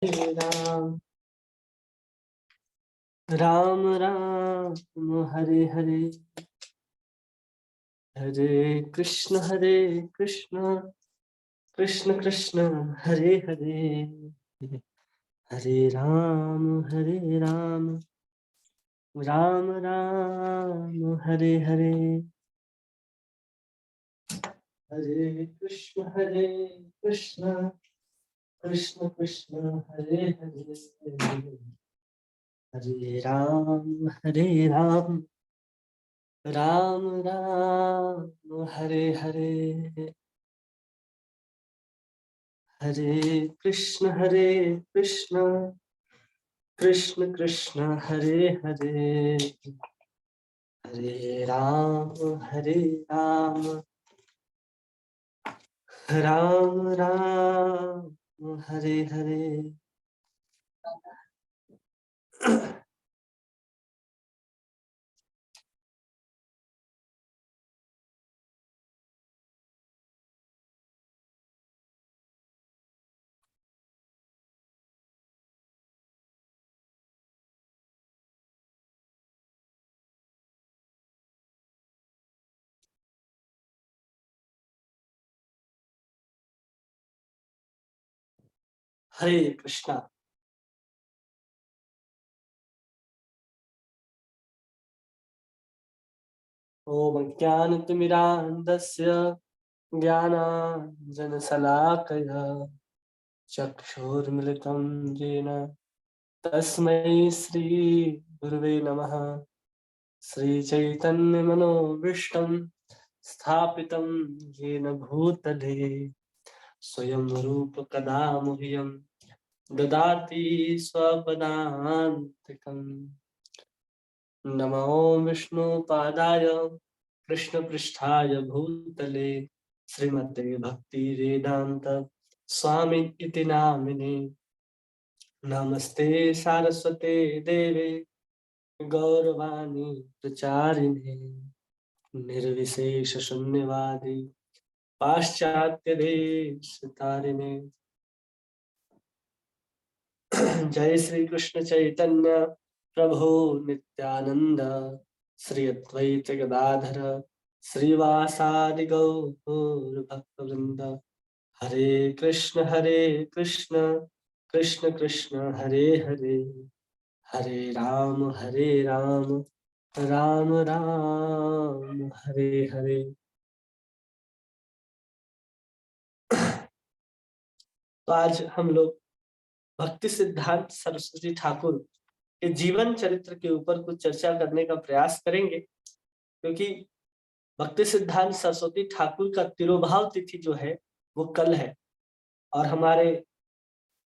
राम राम राम हरे हरे हरे कृष्ण कृष्ण कृष्ण हरे हरे हरे राम राम राम हरे हरे हरे कृष्ण कृष्ण कृष्ण कृष्ण हरे हरे हरे राम राम राम हरे हरे हरे कृष्ण कृष्ण कृष्ण हरे हरे हरे राम राम राम हरे हरे हरे कृष्णा। ओम ज्ञानतिमिरान्धस्य ज्ञानाञ्जनशलाकया चक्षुर्मिलितं येन तस्मै श्री गुरुवे नमः। श्रीचैतन्यमनोभीष्टं स्थापितं येन भूतले स्वयं रूप कदा मह्यं ददाति स्वपदान्तिकम्। नमो विष्णुपादाय कृष्णपृष्ठाय भूतले श्रीमते भक्तिवेदान्त स्वामी इति नामिने। नमस्ते सारस्वते देवे गौरवाणी प्रचारिणे निर्विशेष शून्यवादी पाश्चात्य देश तारिणे। जय श्री कृष्ण चैतन्य प्रभु नित्यानंद श्री अद्वैत गदाधर श्रीवासादि गौर भक्तवृंद। हरे कृष्ण कृष्ण कृष्ण हरे हरे हरे राम राम राम हरे हरे। तो आज हम लोग भक्ति सिद्धांत सरस्वती ठाकुर के जीवन चरित्र के ऊपर कुछ चर्चा करने का प्रयास करेंगे, क्योंकि भक्ति सिद्धांत सरस्वती ठाकुर का तिरोभाव तिथि जो है वो कल है और हमारे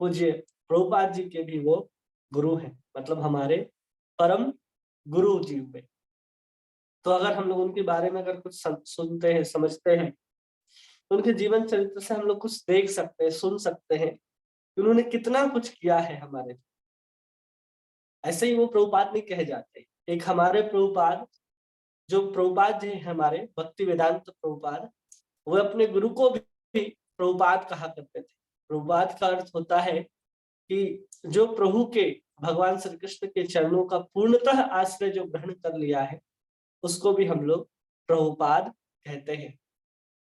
पूज्य प्रभुपाद जी के भी वो गुरु हैं, मतलब हमारे परम गुरु जी हुए। तो अगर हम लोग उनके बारे में अगर कुछ सुनते हैं समझते हैं तो उनके जीवन चरित्र से हम लोग कुछ देख सकते हैं, सुन सकते हैं कि उन्होंने कितना कुछ किया है हमारे। ऐसे ही वो प्रभुपाद नहीं कहे जाते। एक हमारे प्रभुपाद जो प्रभुपाद जी हैं हमारे भक्ति वेदांत प्रभुपाद, वो अपने गुरु को भी प्रभुपाद कहा करते थे। प्रभुपाद का अर्थ होता है कि जो प्रभु के भगवान श्री कृष्ण के चरणों का पूर्णतः आश्रय जो ग्रहण कर लिया है उसको भी हम लोग प्रभुपाद कहते हैं।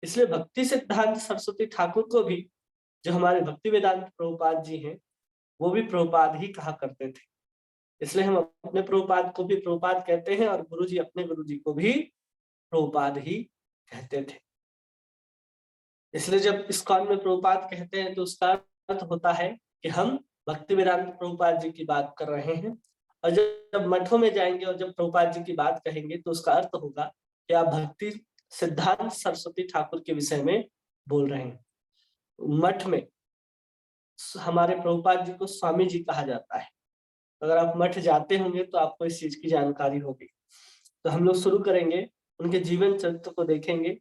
इसलिए भक्ति सिद्धांत सरस्वती ठाकुर को भी जो हमारे भक्ति वेदांत प्रभुपाद जी हैं वो भी प्रभुपाद ही कहा करते थे। इसलिए हम अपने प्रभुपाद को भी प्रभुपाद कहते हैं और गुरु जी अपने गुरु जी को भी प्रभुपाद ही कहते थे। इसलिए जब इस्कॉन में प्रभुपाद कहते हैं तो उसका अर्थ होता है कि हम भक्ति वेदांत प्रभुपाद जी की बात कर रहे हैं, और जब मठों में जाएंगे और जब प्रभुपाद जी की बात कहेंगे तो उसका अर्थ होगा कि आप भक्ति सिद्धांत सरस्वती ठाकुर के विषय में बोल रहे हैं। मठ में हमारे प्रभुपाद जी को स्वामी जी कहा जाता है। अगर आप मठ जाते होंगे तो आपको इस चीज की जानकारी होगी। तो हम लोग शुरू करेंगे, उनके जीवन चरित्र को देखेंगे।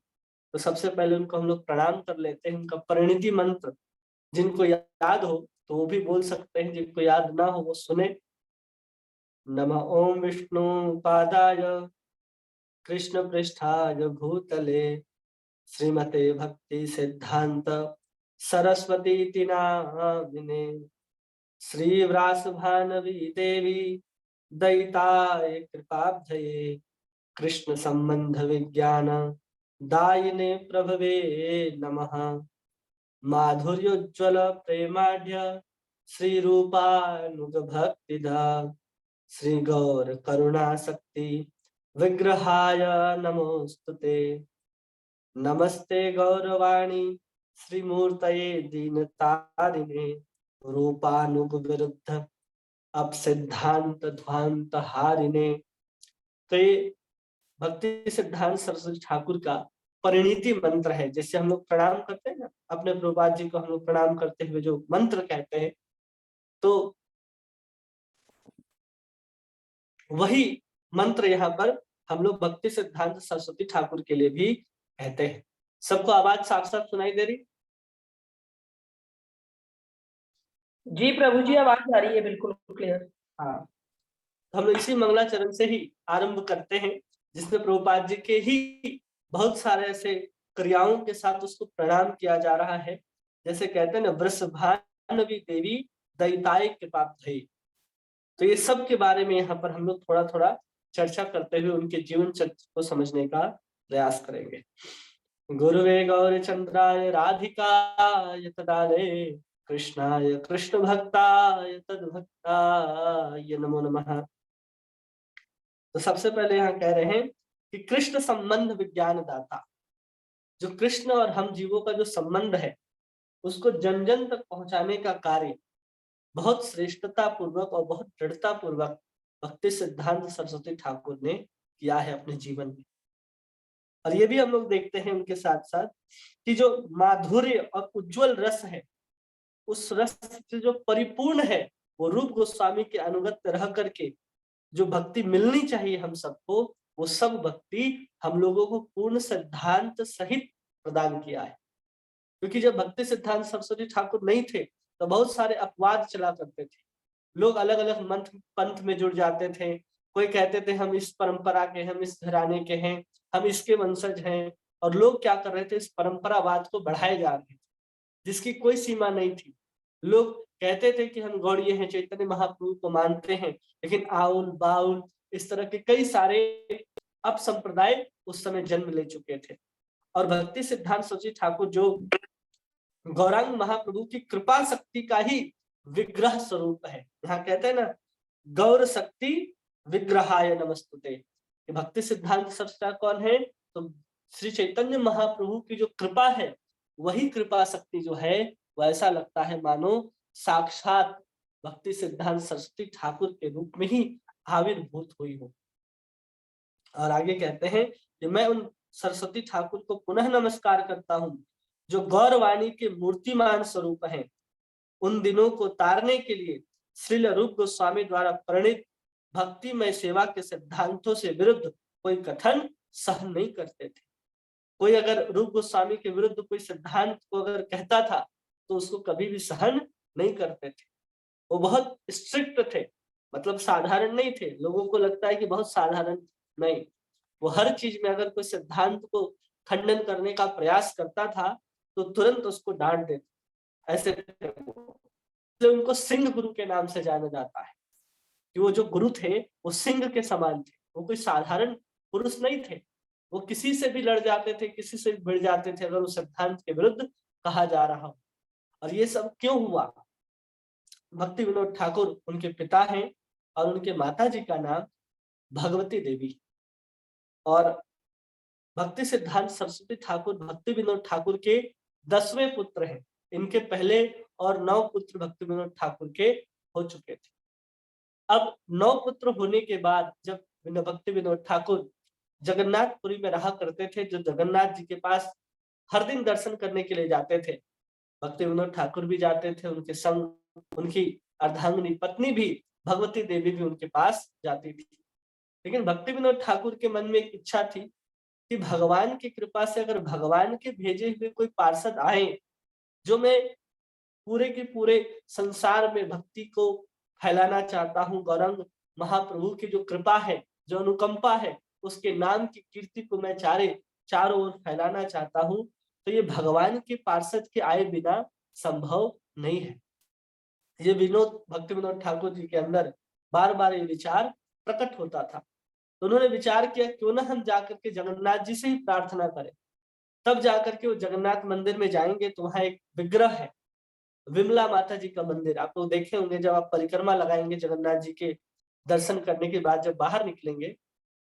तो सबसे पहले उनको हम लोग प्रणाम कर लेते हैं। उनका परिणति मंत्र जिनको याद हो तो वो भी बोल सकते हैं, जिनको याद ना हो वो सुने। नमः ओम विष्णु पादाय कृष्ण पृष्ठाय भूतले श्रीमते भक्ति सिद्धांत सरस्वती नामिने श्री व्यासभानवी देवी दयिताय कृपाब्धये कृष्ण संबंध विज्ञान दायिने प्रभवे नमः। माधुर्योज्वल प्रेमाढ्य श्री रूपानुग भक्तिदा श्री गौर करुणा शक्ति विग्रहाय नमोस्तुते। नमस्ते गौरवाणी श्रीमूर्तये दीनतारिणे रूपानुग विरुद्ध अब सिद्धांत ध्वांत हारिणे। तो ये भक्ति सिद्धांत सरस्वती ठाकुर का परिणीति मंत्र है। जैसे हम लोग प्रणाम करते हैं ना, अपने प्रभुपाद जी को हम लोग प्रणाम करते हुए जो मंत्र कहते हैं, तो वही मंत्र यहाँ पर हम लोग भक्ति सिद्धांत सरस्वती ठाकुर के लिए भी कहते हैं। सबको आवाज साफ साफ सुनाई दे रही? जी प्रभु जी, आवाज आ रही है बिल्कुल क्लियर। हाँ, हम लोग इसी मंगलाचरण से ही आरंभ करते हैं, जिसमें प्रभुपाद जी के ही बहुत सारे ऐसे क्रियाओं के साथ उसको प्रणाम किया जा रहा है। जैसे कहते हैं ना, वृषभानवी देवी दयिताय कृपाब्धये। तो ये सब के बारे में यहाँ पर हम लोग थोड़ा थोड़ा चर्चा करते हुए उनके जीवन चरित्र को समझने का प्रयास करेंगे। गुरुवे गौरचंद्राय राधिकाय तदालये कृष्णाय कृष्ण भक्ताय तद्भक्ताय नमो नमः। तो सबसे पहले यहाँ कह रहे हैं कि कृष्ण संबंध विज्ञान दाता, जो कृष्ण और हम जीवों का जो संबंध है उसको जन जन तक पहुंचाने का कार्य बहुत श्रेष्ठता पूर्वक और बहुत दृढ़ता पूर्वक भक्ति सिद्धांत सरस्वती ठाकुर ने किया है अपने जीवन में। और ये भी हम लोग देखते हैं उनके साथ साथ कि जो माधुर्य और उज्जवल रस है, उस रस से जो परिपूर्ण है, वो रूप गोस्वामी के अनुगत रह करके जो भक्ति मिलनी चाहिए हम सबको, वो सब भक्ति हम लोगों को पूर्ण सिद्धांत सहित प्रदान किया है। क्योंकि जब भक्ति सिद्धांत सरस्वती ठाकुर नहीं थे तो बहुत सारे अपवाद चला करते थे। लोग अलग अलग पंथ में जुड़ जाते थे। कोई कहते थे हम इस परंपरा के, हम इस घराने के हैं, हम इसके वंशज हैं, और लोग क्या कर रहे थे, इस परंपरावाद को बढ़ाए जा रहे थे जिसकी कोई सीमा नहीं थी। लोग कहते थे कि हम गौड़ीय हैं, चैतन्य महाप्रभु को मानते हैं, लेकिन आउल बाउल इस तरह के कई सारे अप संप्रदाय उस समय जन्म ले चुके थे। और भक्ति सिद्धांत सरस्वती ठाकुर जो गौरांग महाप्रभु की कृपा शक्ति का ही विग्रह स्वरूप है। यहाँ कहते हैं ना, गौर शक्ति विग्रहाय नमस्तुते। भक्ति सिद्धांत सरस्वती कौन है? तो श्री चैतन्य महाप्रभु की जो कृपा है, वही कृपा शक्ति जो है, वो ऐसा लगता है मानो साक्षात भक्ति सिद्धांत सरस्वती ठाकुर के रूप में ही आविर्भूत हुई हो। और आगे कहते हैं कि मैं उन सरस्वती ठाकुर को पुनः नमस्कार करता हूँ जो गौरवाणी के मूर्तिमान स्वरूप हैं। उन दिनों को तारने के लिए श्रील रूप गोस्वामी द्वारा प्रणीत भक्तिमय सेवा के सिद्धांतों से विरुद्ध कोई कथन सहन नहीं करते थे। कोई अगर रूप गोस्वामी के विरुद्ध कोई सिद्धांत को अगर कहता था तो उसको कभी भी सहन नहीं करते थे। वो बहुत स्ट्रिक्ट थे, मतलब साधारण नहीं थे। लोगों को लगता है कि बहुत साधारण, नहीं, वो हर चीज में अगर कोई सिद्धांत को खंडन करने का प्रयास करता था तो तुरंत उसको डांट देते। ऐसे उनको सिंह गुरु के नाम से जाना जाता है कि वो जो गुरु थे वो सिंह के समान थे। वो कोई साधारण पुरुष नहीं थे। वो किसी से भी लड़ जाते थे, किसी से भी भिड़ जाते थे अगर उस सिद्धांत के विरुद्ध कहा जा रहा हो। और ये सब क्यों हुआ? भक्ति विनोद ठाकुर उनके पिता हैं और उनके माता जी का नाम भगवती देवी। और भक्ति सिद्धांत सरस्वती ठाकुर भक्ति विनोद ठाकुर के 10वें पुत्र हैं। इनके पहले और 9 पुत्र भक्ति विनोद ठाकुर के हो चुके थे। अब 9 पुत्र होने के बाद जब भक्ति विनोद ठाकुर जगन्नाथपुरी में रहा करते थे, जो जगन्नाथ जी के पास हर दिन दर्शन करने के लिए जाते थे, भक्ति विनोद ठाकुर भी जाते थे, उनके संग उनकी अर्धांगिनी पत्नी भी भगवती देवी भी उनके पास जाती थी। लेकिन भक्ति विनोद ठाकुर के मन में एक इच्छा थी कि भगवान की कृपा से अगर भगवान के भेजे हुए कोई पार्षद आए, जो मैं पूरे के पूरे संसार में भक्ति को फैलाना चाहता हूँ, गौरंग महाप्रभु की जो कृपा है, जो अनुकंपा है, उसके नाम की कीर्ति को मैं चारों ओर फैलाना चाहता हूँ, तो ये भगवान के पार्षद के आए बिना संभव नहीं है। ये विनोद भक्ति विनोद ठाकुर जी के अंदर बार बार ये विचार प्रकट होता था। तो उन्होंने विचार किया क्यों ना हम जाकर के जगन्नाथ जी से ही प्रार्थना करें। तब जाकर के वो जगन्नाथ मंदिर में जाएंगे तो वहां एक विग्रह है, विमला माता जी का मंदिर। आप लोग देखे होंगे जब आप परिक्रमा लगाएंगे जगन्नाथ जी के दर्शन करने के बाद जब बाहर निकलेंगे,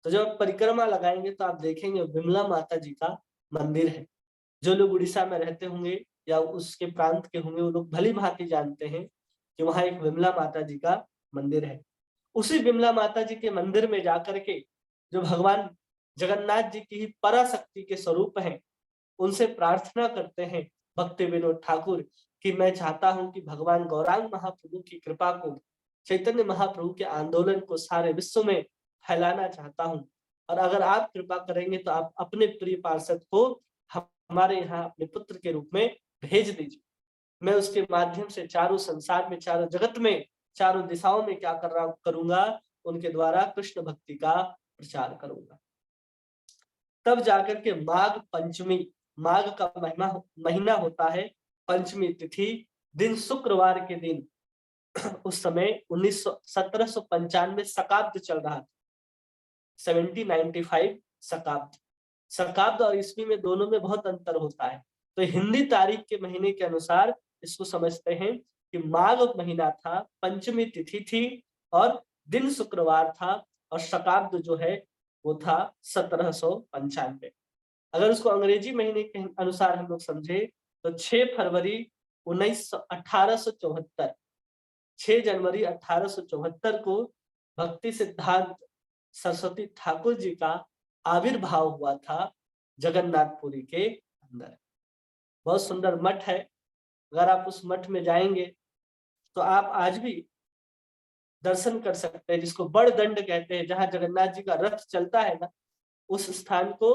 तो जब आप परिक्रमा लगाएंगे तो आप देखेंगे विमला माता जी का मंदिर है। जो लोग उड़ीसा में रहते होंगे या उसके प्रांत के होंगे वो लोग भली भांति जानते हैं कि वहां एक विमला माता जी का मंदिर है। उसी विमला माता जी के मंदिर में जाकर के जो भगवान जगन्नाथ जी की ही पराशक्ति के स्वरूप हैं, उनसे प्रार्थना करते हैं भक्ति विनोद ठाकुर कि मैं चाहता हूं कि भगवान गौरांग महाप्रभु की कृपा को, चैतन्य महाप्रभु के आंदोलन को सारे विश्व में फैलाना चाहता हूं, और अगर आप कृपा करेंगे तो आप अपने प्रिय पार्षद को हमारे यहाँ अपने पुत्र के रूप में भेज दीजिए। मैं उसके माध्यम से चारों संसार में, चारों जगत में, चारों दिशाओं में क्या करूंगा, उनके द्वारा कृष्ण भक्ति का प्रचार करूंगा। तब जाकर के माघ पंचमी, माघ का महीना होता है, पंचमी तिथि, दिन शुक्रवार के दिन उस समय 1795 शकाब्द चल रहा था, 1795 शकाब्द। शकाब्द और ईस्वी में दोनों में बहुत अंतर होता है। तो हिंदी तारीख के महीने के अनुसार इसको समझते हैं कि माघ महीना था, पंचमी तिथि थी और दिन शुक्रवार था, और शकाब्द जो है वो था 1795। अगर उसको अंग्रेजी महीने के अनुसार हम लोग समझे तो 6 फरवरी 1874, 6 जनवरी 1874 को भक्ति सिद्धांत सरस्वती ठाकुर जी का आविर्भाव हुआ था जगन्नाथपुरी के अंदर। बहुत सुंदर मठ है। अगर आप उस मठ में जाएंगे तो आप आज भी दर्शन कर सकते हैं, जिसको बड़ दंड कहते हैं, जहां जगन्नाथ जी का रथ चलता है ना, उस स्थान को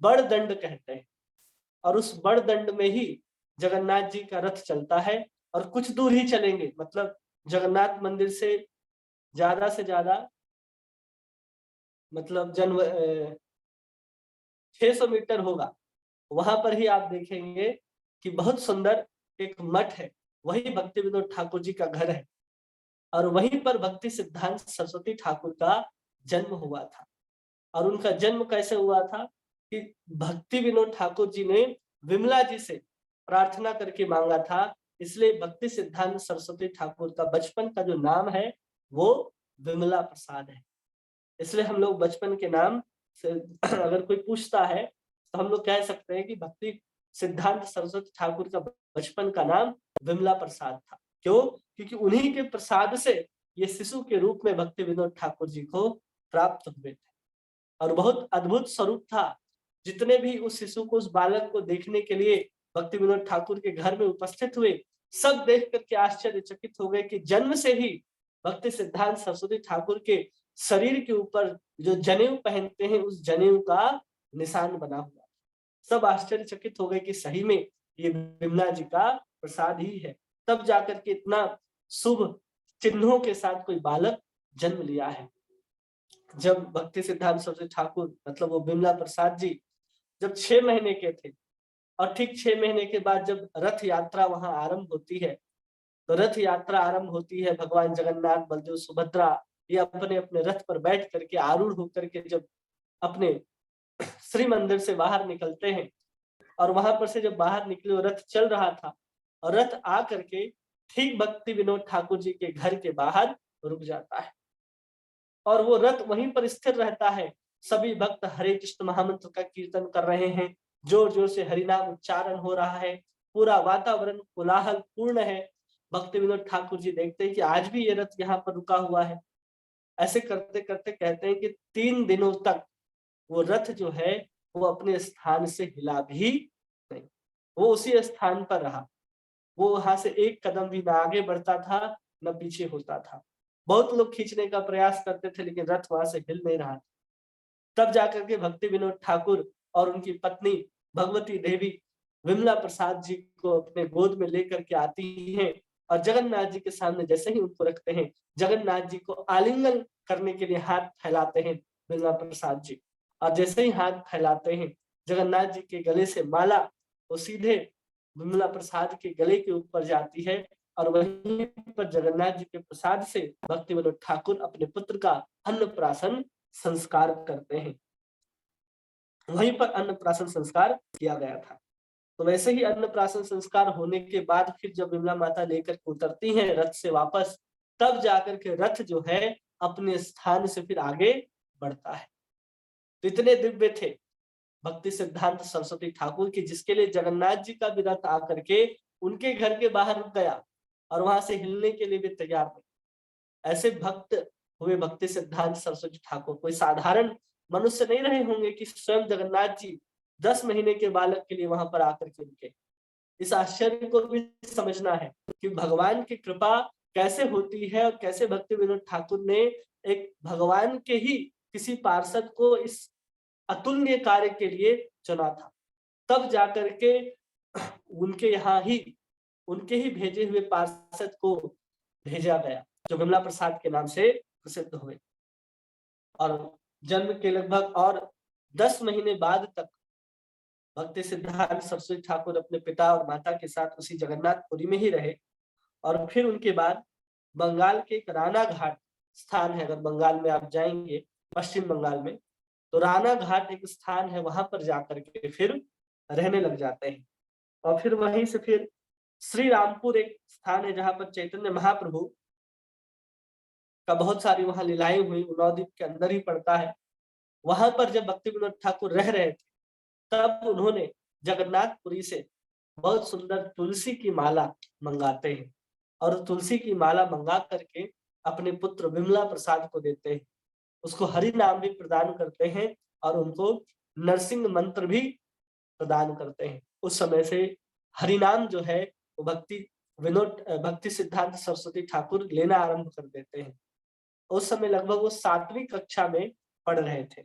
बड़ दंड कहते हैं। और उस बड़ दंड में ही जगन्नाथ जी का रथ चलता है, और कुछ दूर ही चलेंगे, मतलब जगन्नाथ मंदिर से ज्यादा मतलब 600 मीटर होगा। वहां पर ही आप देखेंगे कि बहुत सुंदर एक मठ है, वही भक्ति विनोद ठाकुर जी का घर है, और वहीं पर भक्ति सिद्धांत सरस्वती ठाकुर का जन्म हुआ था। और उनका जन्म कैसे हुआ था कि भक्ति विनोद ठाकुर जी ने विमला जी से प्रार्थना करके मांगा था, इसलिए भक्ति सिद्धांत सरस्वती ठाकुर का बचपन का जो नाम है वो विमला प्रसाद है। इसलिए हम लोग बचपन के नाम से अगर कोई पूछता है तो हम लोग कह सकते हैं कि भक्ति सिद्धांत सरस्वती ठाकुर का बचपन का नाम विमला प्रसाद था। क्यों? क्योंकि उन्हीं के प्रसाद से ये शिशु के रूप में भक्ति विनोद ठाकुर जी को प्राप्त हुए थे, और बहुत अद्भुत स्वरूप था। जितने भी उस शिशु को, उस बालक को देखने के लिए भक्ति विनोद ठाकुर के घर में उपस्थित हुए, सब देख करके आश्चर्यचकित हो गए कि जन्म से ही भक्ति सिद्धांत सरस्वती ठाकुर के शरीर के ऊपर जो जनेऊ पहनते हैं उस जनेऊ का निशान बना हुआ। सब आश्चर्यचकित हो गए कि सही में ये विमला जी का प्रसाद ही है। तब जाकर के इतना शुभ चिन्हों के साथ कोई बालक जन्म लिया है। जब भक्ति सिद्धांत सरस्वती ठाकुर मतलब वो विमला प्रसाद जी जब 6 महीने के थे, और ठीक 6 महीने के बाद जब रथ यात्रा वहां आरंभ होती है, तो रथ यात्रा आरंभ होती है, भगवान जगन्नाथ, बलदेव, सुभद्रा ये अपने अपने रथ पर बैठ करके आरूढ़ होकर के जब अपने श्री मंदिर से बाहर निकलते हैं, और वहां पर से जब बाहर निकले वो रथ चल रहा था, और रथ आ करके ठीक भक्ति विनोद ठाकुर जी के घर के बाहर रुक जाता है, और वो रथ वहीं पर स्थिर रहता है। सभी भक्त हरे कृष्ण महामंत्र का कीर्तन कर रहे हैं, जोर जोर से हरिनाम उच्चारण हो रहा है, पूरा वातावरण कोलाहल पूर्ण है। भक्ति विनोद ठाकुर जी देखते हैं कि आज भी ये रथ यहाँ पर रुका हुआ है। ऐसे करते करते कहते हैं कि 3 दिनों तक वो रथ जो है वो अपने स्थान से हिला भी नहीं, वो उसी स्थान पर रहा। वो वहां से एक कदम भी ना आगे बढ़ता था न पीछे होता था। बहुत लोग खींचने का प्रयास करते थे लेकिन रथ वहां से हिल नहीं रहा था। तब जाकर के भक्ति विनोद ठाकुर और उनकी पत्नी भगवती देवी विमला प्रसाद जी को अपने गोद में लेकर के आती हैं, और जगन्नाथ जी के सामने जैसे ही उनको रखते हैं, जगन्नाथ जी को आलिंगन करने के लिए हाथ फैलाते हैं विमला प्रसाद जी, और जैसे ही हाथ फैलाते हैं जगन्नाथ जी के गले से माला वो सीधे विमला प्रसाद के गले के ऊपर जाती है, और वहीं पर जगन्नाथ जी के प्रसाद से भक्ति विनोद ठाकुर अपने पुत्र का अन्नप्राशन संस्कार करते हैं। वहीं पर अन्नप्राशन संस्कार किया गया था। तो वैसे ही अन्नप्राशन संस्कार होने के बाद फिर जब विमला माता लेकर के उतरती हैं रथ से वापस, तब जाकर के रथ जो है अपने स्थान से फिर आगे बढ़ता है। तो इतने दिव्य थे भक्ति सिद्धांत सरस्वती ठाकुर की, जिसके लिए जगन्नाथ जी का भी रथ आकर के उनके घर के बाहर रुक गया और वहां से हिलने के लिए भी तैयार नहीं। ऐसे भक्त हुए भक्ति सिद्धांत सरस्वती ठाकुर। कोई साधारण मनुष्य नहीं रहे होंगे कि स्वयं जगन्नाथ जी 10 महीने के बालक के लिए वहां पर आकर के रुके। इस आश्चर्य को भी समझना है कि भगवान की कृपा कैसे होती है और कैसे भक्ति विनोद ठाकुर ने एक भगवान के ही किसी पार्षद को इस अतुल्य कार्य के लिए चुना था। तब जाकर के उनके यहाँ ही उनके ही भेजे हुए पार्षद को भेजा गया, जो विमला प्रसाद के नाम से प्रसिद्ध हुए। और जन्म के लगभग और 10 महीने बाद तक भक्ति सिद्धांत सरस्वती ठाकुर अपने पिता और माता के साथ उसी जगन्नाथपुरी में ही रहे। और फिर उनके बाद बंगाल के एक राणा घाट स्थान है, अगर बंगाल में आप जाएंगे पश्चिम बंगाल में, तो राणा घाट एक स्थान है, वहां पर जाकर के फिर रहने लग जाते हैं। और फिर वहीं से फिर श्री रामपुर एक स्थान है जहां पर चैतन्य महाप्रभु का बहुत सारी वहां लीलाएं हुई, नवद्वीप के अंदर ही पड़ता है। वहां पर जब भक्ति विनोद ठाकुर रह रहे थे, तब उन्होंने जगन्नाथपुरी से बहुत सुंदर तुलसी की माला मंगाते हैं और तुलसी की माला मंगा करके अपने पुत्र विमला प्रसाद को देते हैं। उसको हरि नाम भी प्रदान करते हैं और उनको नरसिंह मंत्र भी प्रदान करते हैं। उस समय से हरि नाम जो है वो भक्ति सिद्धांत सरस्वती ठाकुर लेना आरंभ कर देते हैं। उस समय लगभग वो 7वीं कक्षा में पढ़ रहे थे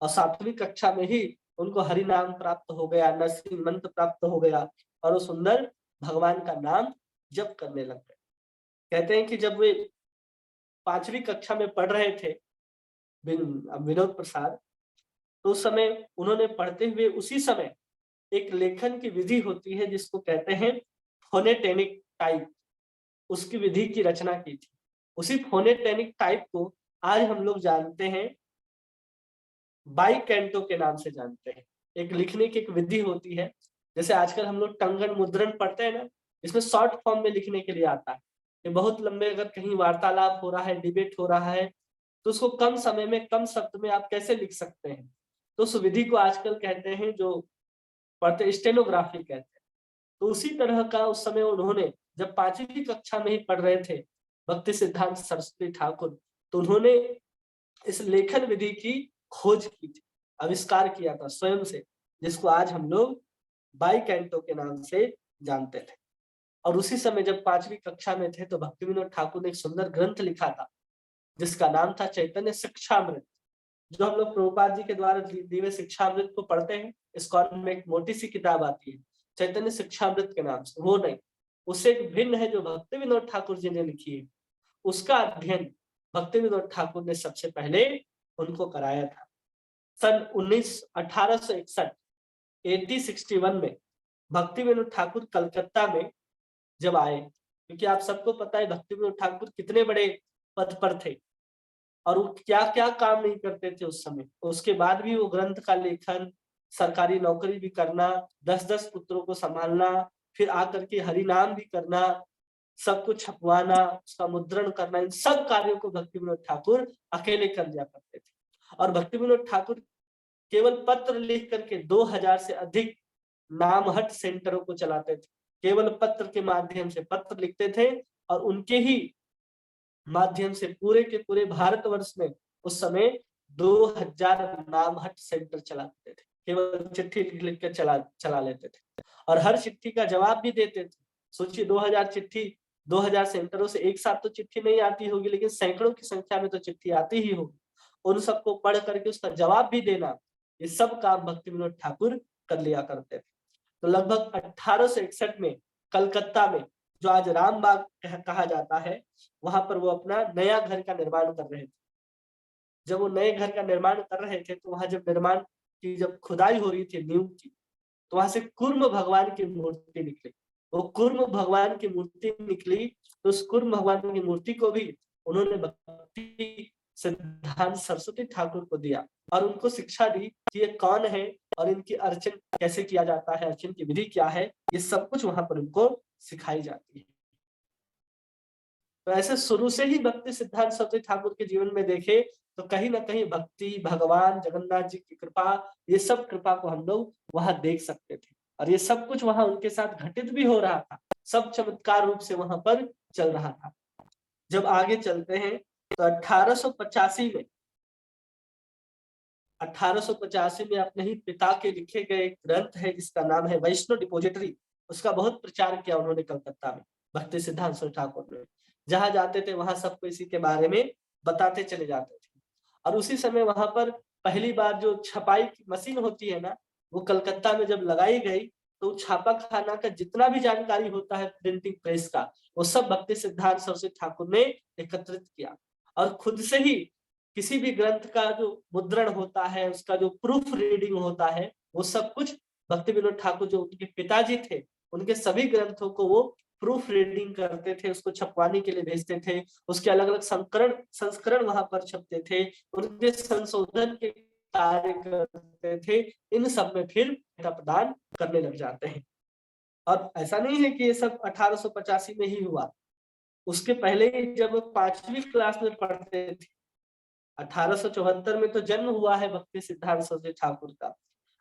और 7वीं कक्षा में ही उनको हरि नाम प्राप्त हो गया, नरसिंह मंत्र प्राप्त हो गया और वो सुंदर भगवान का नाम जप करने लग गए। कहते हैं कि जब वे 5वीं कक्षा में पढ़ रहे थे विनोद प्रसाद, तो उस समय उन्होंने पढ़ते हुए उसी समय एक लेखन की विधि होती है जिसको कहते हैं फोनेटेनिक टाइप, उसकी विधि की रचना की थी। उसी फोनेटेनिक टाइप को आज हम लोग जानते हैं बाई कैंटो के नाम से जानते हैं। एक लिखने की एक विधि होती है, जैसे आजकल हम लोग टंगन मुद्रण पढ़ते हैं ना, इसमें शॉर्ट फॉर्म में लिखने के लिए आता है। ये बहुत लंबे, अगर कहीं वार्तालाप हो रहा है, डिबेट हो रहा है, तो उसको कम समय में कम शब्द में आप कैसे लिख सकते हैं, तो उस विधि को आजकल कहते हैं, जो पढ़ते स्टेनोग्राफी कहते हैं। तो उसी तरह का उस समय उन्होंने जब 5वीं कक्षा में ही पढ़ रहे थे भक्ति सिद्धांत सरस्वती ठाकुर, तो उन्होंने इस लेखन विधि की खोज की थी, आविष्कार किया था स्वयं से, जिसको आज हम लोग बाई कैंटो के नाम से जानते थे। और उसी समय जब 5वीं कक्षा में थे तो भक्ति विनोद ठाकुर ने एक सुंदर ग्रंथ लिखा था जिसका नाम था चैतन्य शिक्षामृत, जो हम लोग प्रभुपाद जी के द्वारा दी हुए शिक्षामृत को पढ़ते हैं। इस्कॉन में एक मोटी सी किताब आती है चैतन्य शिक्षामृत के नाम से, वो नहीं, उससे एक भिन्न है जो भक्ति विनोद ठाकुर जी ने लिखी है। उसका अध्ययन भक्ति विनोद ठाकुर ने सबसे पहले उनको कराया था। सन 1861 1861 में भक्ति विनोद ठाकुर कलकत्ता में जब आए, क्योंकि आप सबको पता है भक्ति विनोद ठाकुर कितने बड़े पद पर थे और वो क्या क्या काम नहीं करते थे उस समय। उसके बाद भी वो ग्रंथ का लेखन, सरकारी नौकरी भी करना, 10-10 पुत्रों को संभालना, फिर आकर के हरि नाम भी करना, सब कुछ छपवाना, उसका मुद्रण करना, इन सब कार्यों को भक्ति विनोद ठाकुर अकेले कर लिया करते थे। और भक्ति विनोद ठाकुर केवल पत्र लिख करके 2000 से अधिक नामहट सेंटरों को चलाते थे। केवल पत्र के माध्यम से पत्र लिखते थे और उनके ही माध्यम से पूरे के पूरे भारतवर्ष में उस समय 2000 नामहट सेंटर चलाते थे। केवल चिट्ठी लिख कर चला लेते थे और हर चिट्ठी का जवाब भी देते थे। सोचिए 2000 चिट्ठी, 2000 सेंटरों से एक साथ तो चिट्ठी नहीं आती होगी, लेकिन सैकड़ों की संख्या में तो चिट्ठी आती ही होगी। उन सबको पढ़ करके उसका जवाब भी देना, ये सब काम भक्ति विनोद ठाकुर कर लिया करते थे। तो लगभग 1861 में कलकत्ता में, जो आज रामबाग कहा जाता है, वहां पर वो अपना नया घर का निर्माण कर रहे थे। जब वो नए घर का निर्माण कर रहे थे तो वहां जब निर्माण की जब खुदाई हो रही थी नींव की, तो वहां से कूर्म भगवान की मूर्ति निकली। वो कूर्म भगवान की मूर्ति निकली, तो उस कूर्म भगवान की मूर्ति को भी उन्होंने भक्ति सिद्धांत सरस्वती ठाकुर को दिया और उनको शिक्षा दी कि ये कौन है और इनकी अर्चन कैसे किया जाता है, अर्चन की विधि क्या है, ये सब कुछ वहां पर उनको सिखाई जाती है। तो ऐसे शुरू से ही भक्ति सिद्धांत सरस्वती ठाकुर के जीवन में देखे तो कहीं ना कहीं भक्ति, भगवान जगन्नाथ जी की कृपा, ये सब कृपा को हम लोग वहां देख सकते थे और ये सब कुछ वहां उनके साथ घटित भी हो रहा था, सब चमत्कार रूप से वहां पर चल रहा था। जब आगे चलते हैं तो 1885 में 1885 में अपने ही पिता के लिखे गए एक ग्रंथ है जिसका नाम है वैष्णव डिपोजिटरी, उसका बहुत प्रचार किया उन्होंने कलकत्ता में, भक्ति सिद्धांत सरस्वती ठाकुर ने। जहां जाते थे वहां सबको इसी के बारे में बताते चले जाते थे। और उसी समय वहां पर पहली बार जो छपाई की मशीन होती है ना, वो कलकत्ता में जब लगाई गई तो छापा खाना का जितना भी जानकारी होता है प्रिंटिंग प्रेस का, वो सब भक्ति सिद्धांत सरस्वती ठाकुर ने एकत्रित किया और खुद से ही किसी भी ग्रंथ का जो मुद्रण होता है, उसका जो प्रूफ रीडिंग होता है, वो सब कुछ भक्ति विनोद ठाकुर जो उनके पिताजी थे, उनके सभी ग्रंथों को वो प्रूफ रीडिंग करते थे, उसको छपवाने के लिए भेजते थे, उसके अलग अलग संस्करण वहां पर छपते थे, उनके संशोधन के कार्य करते थे, इन सब में फिर प्रदान करने लग जाते हैं। और ऐसा नहीं है कि ये सब 1885 में ही हुआ, उसके पहले ही जब 5वीं क्लास में पढ़ते थे, 1874 में तो जन्म हुआ है भक्ति सिद्धांत सरस्वती ठाकुर का,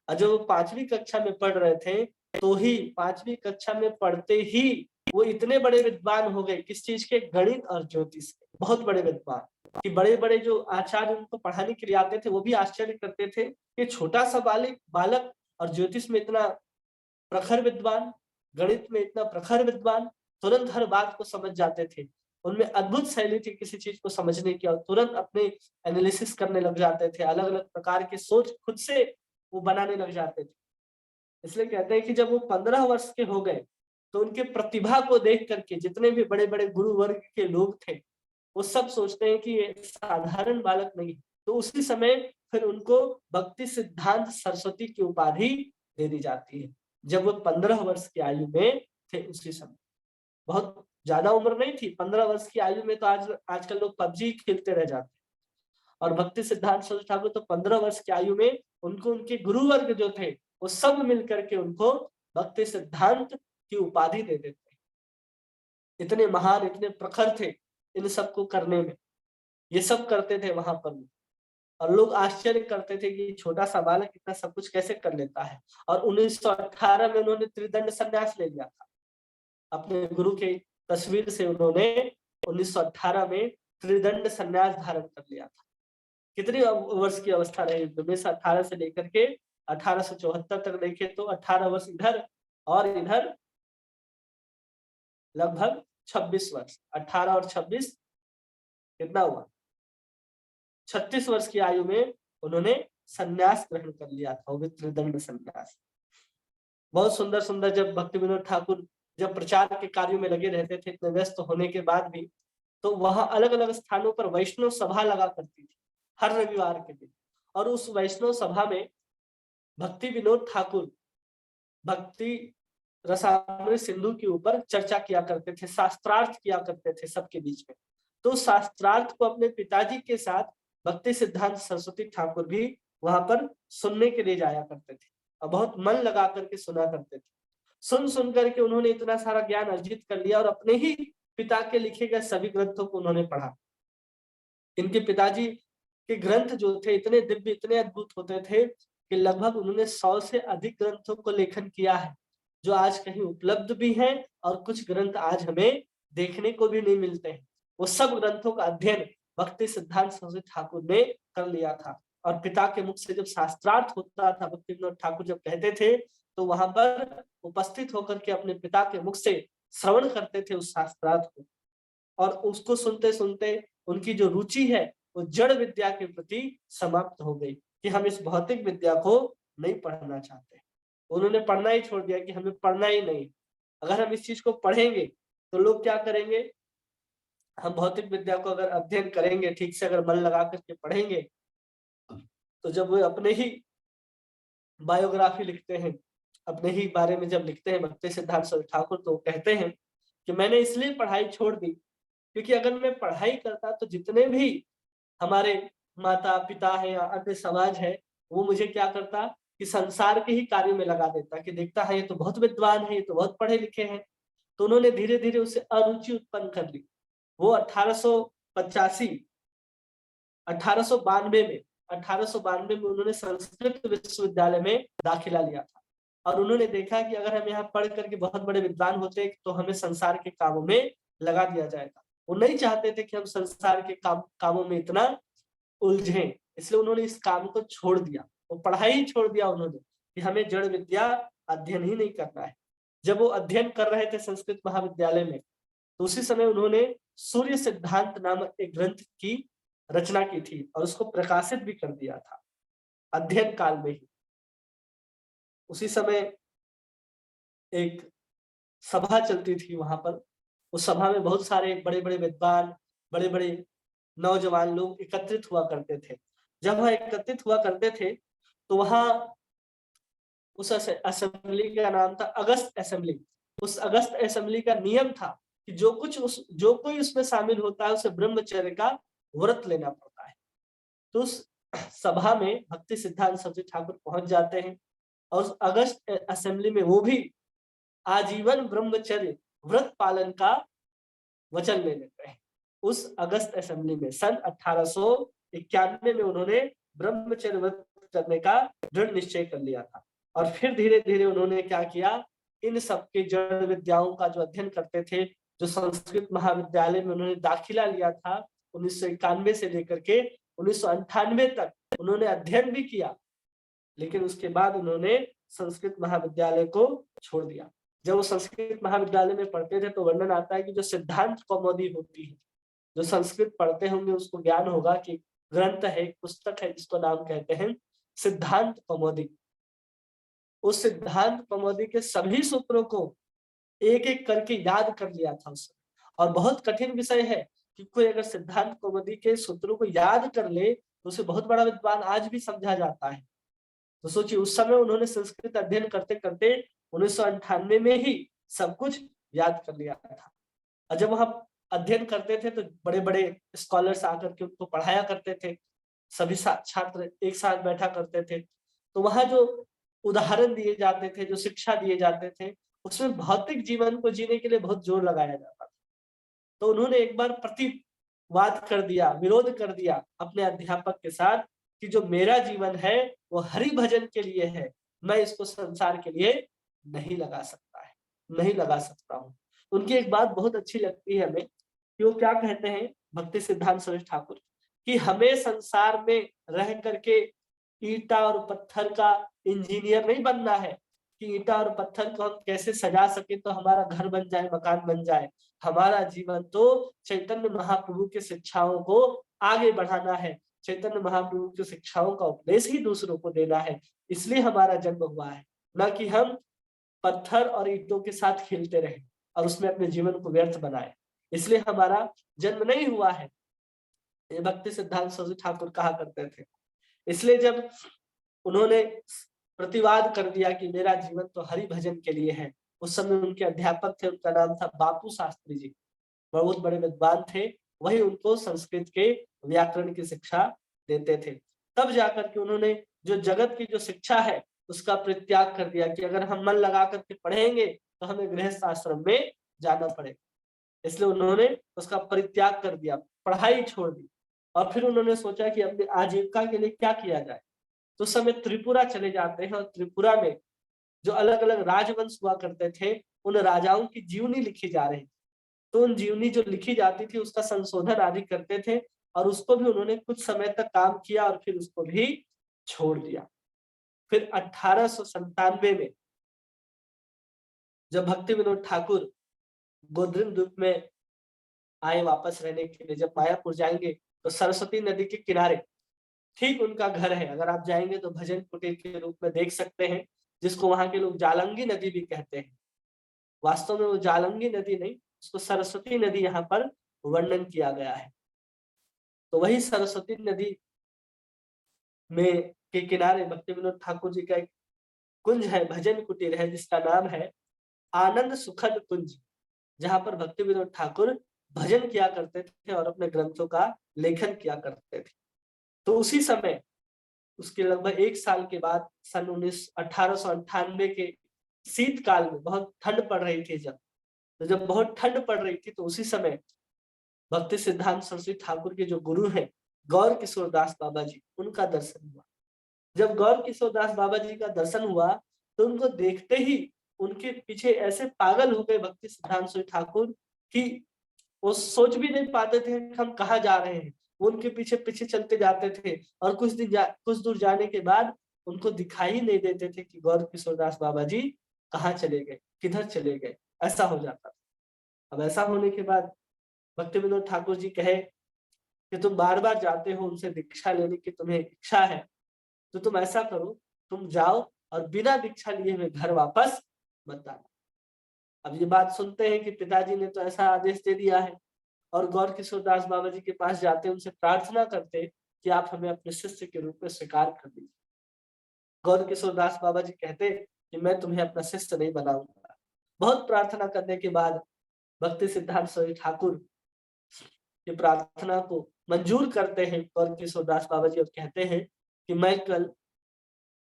और जब वो 5वीं कक्षा में पढ़ रहे थे तो ही 5वीं कक्षा में पढ़ते ही वो इतने बड़े विद्वान हो गए, किस चीज के, गणित और ज्योतिष के, बहुत बड़े विद्वान, कि बड़े बड़े जो आचार्य उनको पढ़ाने के लिए आते थे वो भी आश्चर्य करते थे कि छोटा सा बालक और ज्योतिष में इतना प्रखर विद्वान, गणित में इतना प्रखर विद्वान, तुरंत हर बात को समझ जाते थे, उनमें अद्भुत शैली थी किसी चीज को समझने की और तुरंत अपने एनालिसिस करने लग जाते थे, अलग अलग प्रकार की सोच खुद से वो बनाने लग जाते थे। इसलिए कहते हैं कि जब वो 15 वर्ष के हो गए तो उनके प्रतिभा को देख करके जितने भी बड़े बड़े गुरु वर्ग के लोग थे वो सब सोचते हैं कि ये साधारण बालक नहीं, तो उसी समय फिर उनको भक्ति सिद्धांत सरस्वती की उपाधि दे दी जाती है, जब वो 15 वर्ष की आयु में थे उसी समय। बहुत ज्यादा उम्र नहीं थी, 15 वर्ष की आयु में तो आजकल लोग पबजी खेलते रह जाते हैं, और भक्ति सिद्धांत सरस्वती ठाकुर तो 15 वर्ष की आयु में उनको उनके गुरु वर्ग जो थे वो सब मिलकर के उनको भक्ति सिद्धांत की उपाधि दे देते। इतने महान, इतने प्रखर थे इन सबको करने में, ये सब करते थे वहां पर, और लोग आश्चर्य करते थे कि छोटा सा बालक इतना सब कुछ कैसे कर लेता है। और 1918 में उन्होंने त्रिदंड संन्यास ले लिया था, अपने गुरु के तस्वीर से उन्होंने 1918 में त्रिदंड संन्यास धारण कर लिया था। कितनी वर्ष की अवस्था रही, 1918 से लेकर के 1874 तक देखे तो 18 वर्ष इधर और इधर लगभग 26 वर्ष, 18 और 26 कितना हुआ, 36 वर्ष की आयु में उन्होंने संन्यास ग्रहण कर लिया था, वो भी त्रिदंड संन्यास। बहुत सुंदर सुंदर, जब भक्ति विनोद ठाकुर जब प्रचार के कार्यों में लगे रहते थे इतने व्यस्त होने के बाद भी, तो वहां अलग अलग स्थानों पर वैष्णव सभा लगा करती थी हर रविवार के दिन, और उस वैष्णव सभा में भक्ति विनोद ठाकुर भक्ति रसामृत सिंधु के ऊपर चर्चा किया करते थे, शास्त्रार्थ किया करते थे सबके बीच में। तो शास्त्रार्थ को अपने पिताजी के साथ भक्ति सिद्धांत सरस्वती ठाकुर भी वहां पर सुनने के लिए जाया करते थे और बहुत मन लगा करके सुना करते थे। सुन सुन करके उन्होंने इतना सारा ज्ञान अर्जित कर लिया और अपने ही पिता के लिखे गए सभी ग्रंथों को उन्होंने पढ़ा। इनके पिताजी के ग्रंथ जो थे इतने दिव्य, इतने अद्भुत होते थे कि लगभग उन्होंने 100 से अधिक ग्रंथों को लेखन किया है, जो आज कहीं उपलब्ध भी हैं और कुछ ग्रंथ आज हमें देखने को भी नहीं मिलते हैं। वो सब ग्रंथों का अध्ययन भक्ति सिद्धांत सरस्वती ठाकुर ने कर लिया था, और पिता के मुख से जब शास्त्रार्थ होता था, भक्ति विनोद ठाकुर जब कहते थे तो वहां पर उपस्थित होकर के अपने पिता के मुख से श्रवण करते थे उस शास्त्रार्थ को, और उसको सुनते सुनते उनकी जो रुचि है वो जड़ विद्या के प्रति समाप्त हो गई कि हम इस भौतिक विद्या को नहीं पढ़ना चाहते। उन्होंने पढ़ना ही छोड़ दिया कि हमें पढ़ना ही नहीं, अगर हम इस चीज को पढ़ेंगे तो लोग क्या करेंगे, हम भौतिक विद्या को अगर अध्ययन करेंगे, ठीक से अगर मन लगा करके पढ़ेंगे, तो जब वो अपने ही बायोग्राफी लिखते हैं अपने ही बारे में जब लिखते हैं भक्ति सिद्धांत सरस्वती ठाकुर, तो कहते हैं कि मैंने इसलिए पढ़ाई छोड़ दी क्योंकि अगर मैं पढ़ाई करता तो जितने भी हमारे माता-पिता हैं या अन्य समाज है, वो मुझे क्या करता कि संसार के ही कार्यों में लगा देता कि देखता है ये तो बहुत विद्वान है, ये तो बहुत पढ़े-लिखे हैं। तो उन्होंने धीरे-धीरे उससे अरुचि उत्पन्न कर ली। वो 1885 1892 में उन्होंने संस्कृत विश्वविद्यालय में दाखिला लिया था और उन्होंने देखा कि अगर हम यहाँ पढ़ करके बहुत बड़े विद्वान होते तो हमें संसार के कामों में लगा दिया जाएगा। वो नहीं चाहते थे कि हम संसार के कामों में इतना उलझें, इसलिए उन्होंने इस काम को छोड़ दिया। वो पढ़ाई ही छोड़ दिया उन्होंने कि हमें जड़ विद्या अध्ययन ही नहीं करना है। जब वो अध्ययन कर रहे थे संस्कृत महाविद्यालय में, तो उसी समय उन्होंने सूर्य सिद्धांत नामक एक ग्रंथ की रचना की थी और उसको प्रकाशित भी कर दिया था, अध्ययन काल में ही। उसी समय एक सभा चलती थी वहाँ पर, उस सभा में बहुत सारे बड़े-बड़े विद्वान, बड़े-बड़े नौजवान लोग एकत्रित हुआ करते थे। जब वहाँ एकत्रित हुआ करते थे, तो वहाँ उस असेंबली का नाम था अगस्त असेंबली। उस अगस्त असेंबली का नियम था कि जो कोई उसमें शामिल होता है उसे ब्रह्मचर्य का व्रत लेना पड़ता है। तो उस सभा में भक्ति सिद्धांत सरस्वती ठाकुर पहुंच जाते हैं और उस अगस्त असेंबली में वो भी आजीवन ब्रह्मचर्य व्रत पालन का वचन ले लेते हैं। उस अगस्त असेंबली में सन 1891 में उन्होंने ब्रह्मचर्य व्रत करने का दृढ़ निश्चय कर लिया था और फिर धीरे-धीरे उन्होंने क्या किया, इन सबके जड़ विद्याओं का जो अध्ययन करते थे, जो संस्कृत महाविद्यालय में उन्होंने दाखिला लिया था 1991 से लेकर के 1998 तक उन्होंने अध्ययन भी किया, लेकिन उसके बाद उन्होंने संस्कृत महाविद्यालय को छोड़ दिया। जब वो संस्कृत महाविद्यालय में पढ़ते थे तो वर्णन आता है कि जो सिद्धांत कौमुदी होती है, जो संस्कृत पढ़ते होंगे उसको ज्ञान होगा कि ग्रंथ है, पुस्तक है जिसको नाम कहते हैं सिद्धांत कौमुदी। उस सिद्धांत कौमुदी के सभी सूत्रों को एक-एक करके याद कर लिया था उसने और बहुत कठिन विषय है कि कोई अगर सिद्धांत कौमुदी के सूत्रों को याद कर ले, तो उसे बहुत बड़ा विद्वान आज भी समझा जाता है। तो सोचिए उस समय उन्होंने संस्कृत अध्ययन करते-करते 1998 में ही सब कुछ याद कर लिया था। और जब वहाँ अध्ययन करते थे तो बड़े-बड़े स्कॉलर्स आकर के उनको पढ़ाया करते थे। सभी छात्र एक साथ बैठा करते थे। तो वहाँ जो उदाहरण दिए जाते थे, जो शिक्षा दिए जाते थे, उसमें भौतिक जीवन को जीने के लिए बहुत जोर लगाया जाता था। तो उन्होंने एक बार प्रतिवाद कर दिया, विरोध कर दिया अपने अध्यापक के साथ कि जो मेरा जीवन है वो हरि भजन के लिए है, मैं इसको संसार के लिए नहीं लगा सकता हूँ। उनकी एक बात बहुत अच्छी लगती है हमें कि वो क्या कहते हैं भक्ति सिद्धांत सरस्वती ठाकुर कि हमें संसार में रह करके ईंटा और पत्थर का इंजीनियर नहीं बनना है कि ईंटा और पत्थर को हम कैसे सजा सके तो हमारा घर बन जाए, मकान बन जाए। हमारा जीवन तो चैतन्य महाप्रभु की शिक्षाओं को आगे बढ़ाना है। चैतन्य महाप्रभु की शिक्षाओं का उपदेश ही दूसरों को देना है। इसलिए हमारा जन्म हुआ है, न कि हम पत्थर और ईंटों के साथ खेलते रहें और उसमें अपने जीवन को व्यर्थ बनाएं। इसलिए हमारा जन्म नहीं हुआ है। ये भक्ति सिद्धांत सरस्वती ठाकुर कहा करते थे। इसलिए जब उन्होंने प्रतिवाद कर दिया कि मेरा जीवन तो हरि भजन के लिए है, उस समय उनके अध्यापक थे, उनका नाम था बापू शास्त्री जी, बहुत बड़े विद्वान थे, वही उनको संस्कृत के व्याकरण की शिक्षा देते थे। तब जाकर के उन्होंने जो जगत की जो शिक्षा है उसका परित्याग कर दिया कि अगर हम मन लगा करके पढ़ेंगे तो हमें गृहस्थ आश्रम में जाना पड़ेगा। इसलिए उन्होंने उसका परित्याग कर दिया, पढ़ाई छोड़ दी और फिर उन्होंने सोचा कि अपनी आजीविका के लिए क्या किया जाए। तो उस समय त्रिपुरा चले जाते हैं और त्रिपुरा में जो अलग-अलग राजवंश हुआ करते थे, उन राजाओं की जीवनी लिखी जा रही। तो उन जीवनी जो लिखी जाती थी उसका संशोधन आदि करते थे और उसको भी उन्होंने कुछ समय तक काम किया और फिर उसको भी छोड़ दिया। फिर 1897 में जब भक्ति विनोद ठाकुर गोद्रिन द्वीप में आए वापस रहने के लिए, जब मायापुर जाएंगे तो सरस्वती नदी के किनारे ठीक उनका घर है। अगर आप जाएंगे तो भजन कुटीर के रूप में देख सकते हैं, जिसको वहां के लोग जालंगी नदी भी कहते हैं। वास्तव में वो जालंगी नदी नहीं, उसको सरस्वती नदी यहाँ पर वर्णन किया गया है। तो वही सरस्वती नदी में के किनारे भक्ति विनोद ठाकुर जी का एक कुंज है, भजन कुटीर है, जिसका नाम है आनंद सुखद कुंज, जहाँ पर भक्ति विनोद ठाकुर भजन किया करते थे और अपने ग्रंथों का लेखन किया करते थे। तो उसी समय, उसके लगभग 1 साल के बाद, सन 1898 के शीतकाल में बहुत ठंड पड़ रही थी जब बहुत ठंड पड़ रही थी, तो उसी समय भक्ति सिद्धांत सरस्वती ठाकुर के जो गुरु हैं गौर किशोर दास बाबा जी, उनका दर्शन हुआ। जब गौर किशोर दास बाबा जी का दर्शन हुआ, तो उनको देखते ही उनके पीछे ऐसे पागल हो गए भक्ति सिद्धांत सरस्वती ठाकुर कि वो सोच भी नहीं पाते थे कि हम कहाँ जा रहे हैं। वो उनके पीछे पीछे चलते जाते थे और कुछ दूर जाने के बाद उनको दिखाई ही नहीं देते थे कि गौर किशोर दास बाबा जी कहाँ चले गए, किधर चले गए, ऐसा हो जाता था। अब ऐसा होने के बाद भक्ति विनोद ठाकुर जी कहे कि तुम बार-बार जाते हो उनसे दीक्षा लेने की तुम्हें इच्छा है, तो तुम ऐसा करो, तुम जाओ और बिना दीक्षा लिए हुए घर वापस मत आना। अब ये बात सुनते हैं कि पिताजी ने तो ऐसा आदेश दे दिया है, और गौर किशोर दास बाबा जी के पास जाते, उनसे प्रार्थना करते कि आप हमें अपने शिष्य के रूप में स्वीकार कर लीजिए। गौर किशोर दास बाबा जी कहते कि मैं तुम्हें अपना शिष्य नहीं बनाऊंगा। बहुत प्रार्थना करने के बाद भक्ति सिद्धांत सरस्वती ठाकुर की प्रार्थना को मंजूर करते हैं गौर किशोर दास बाबा जी, और कहते हैं कि मैं कल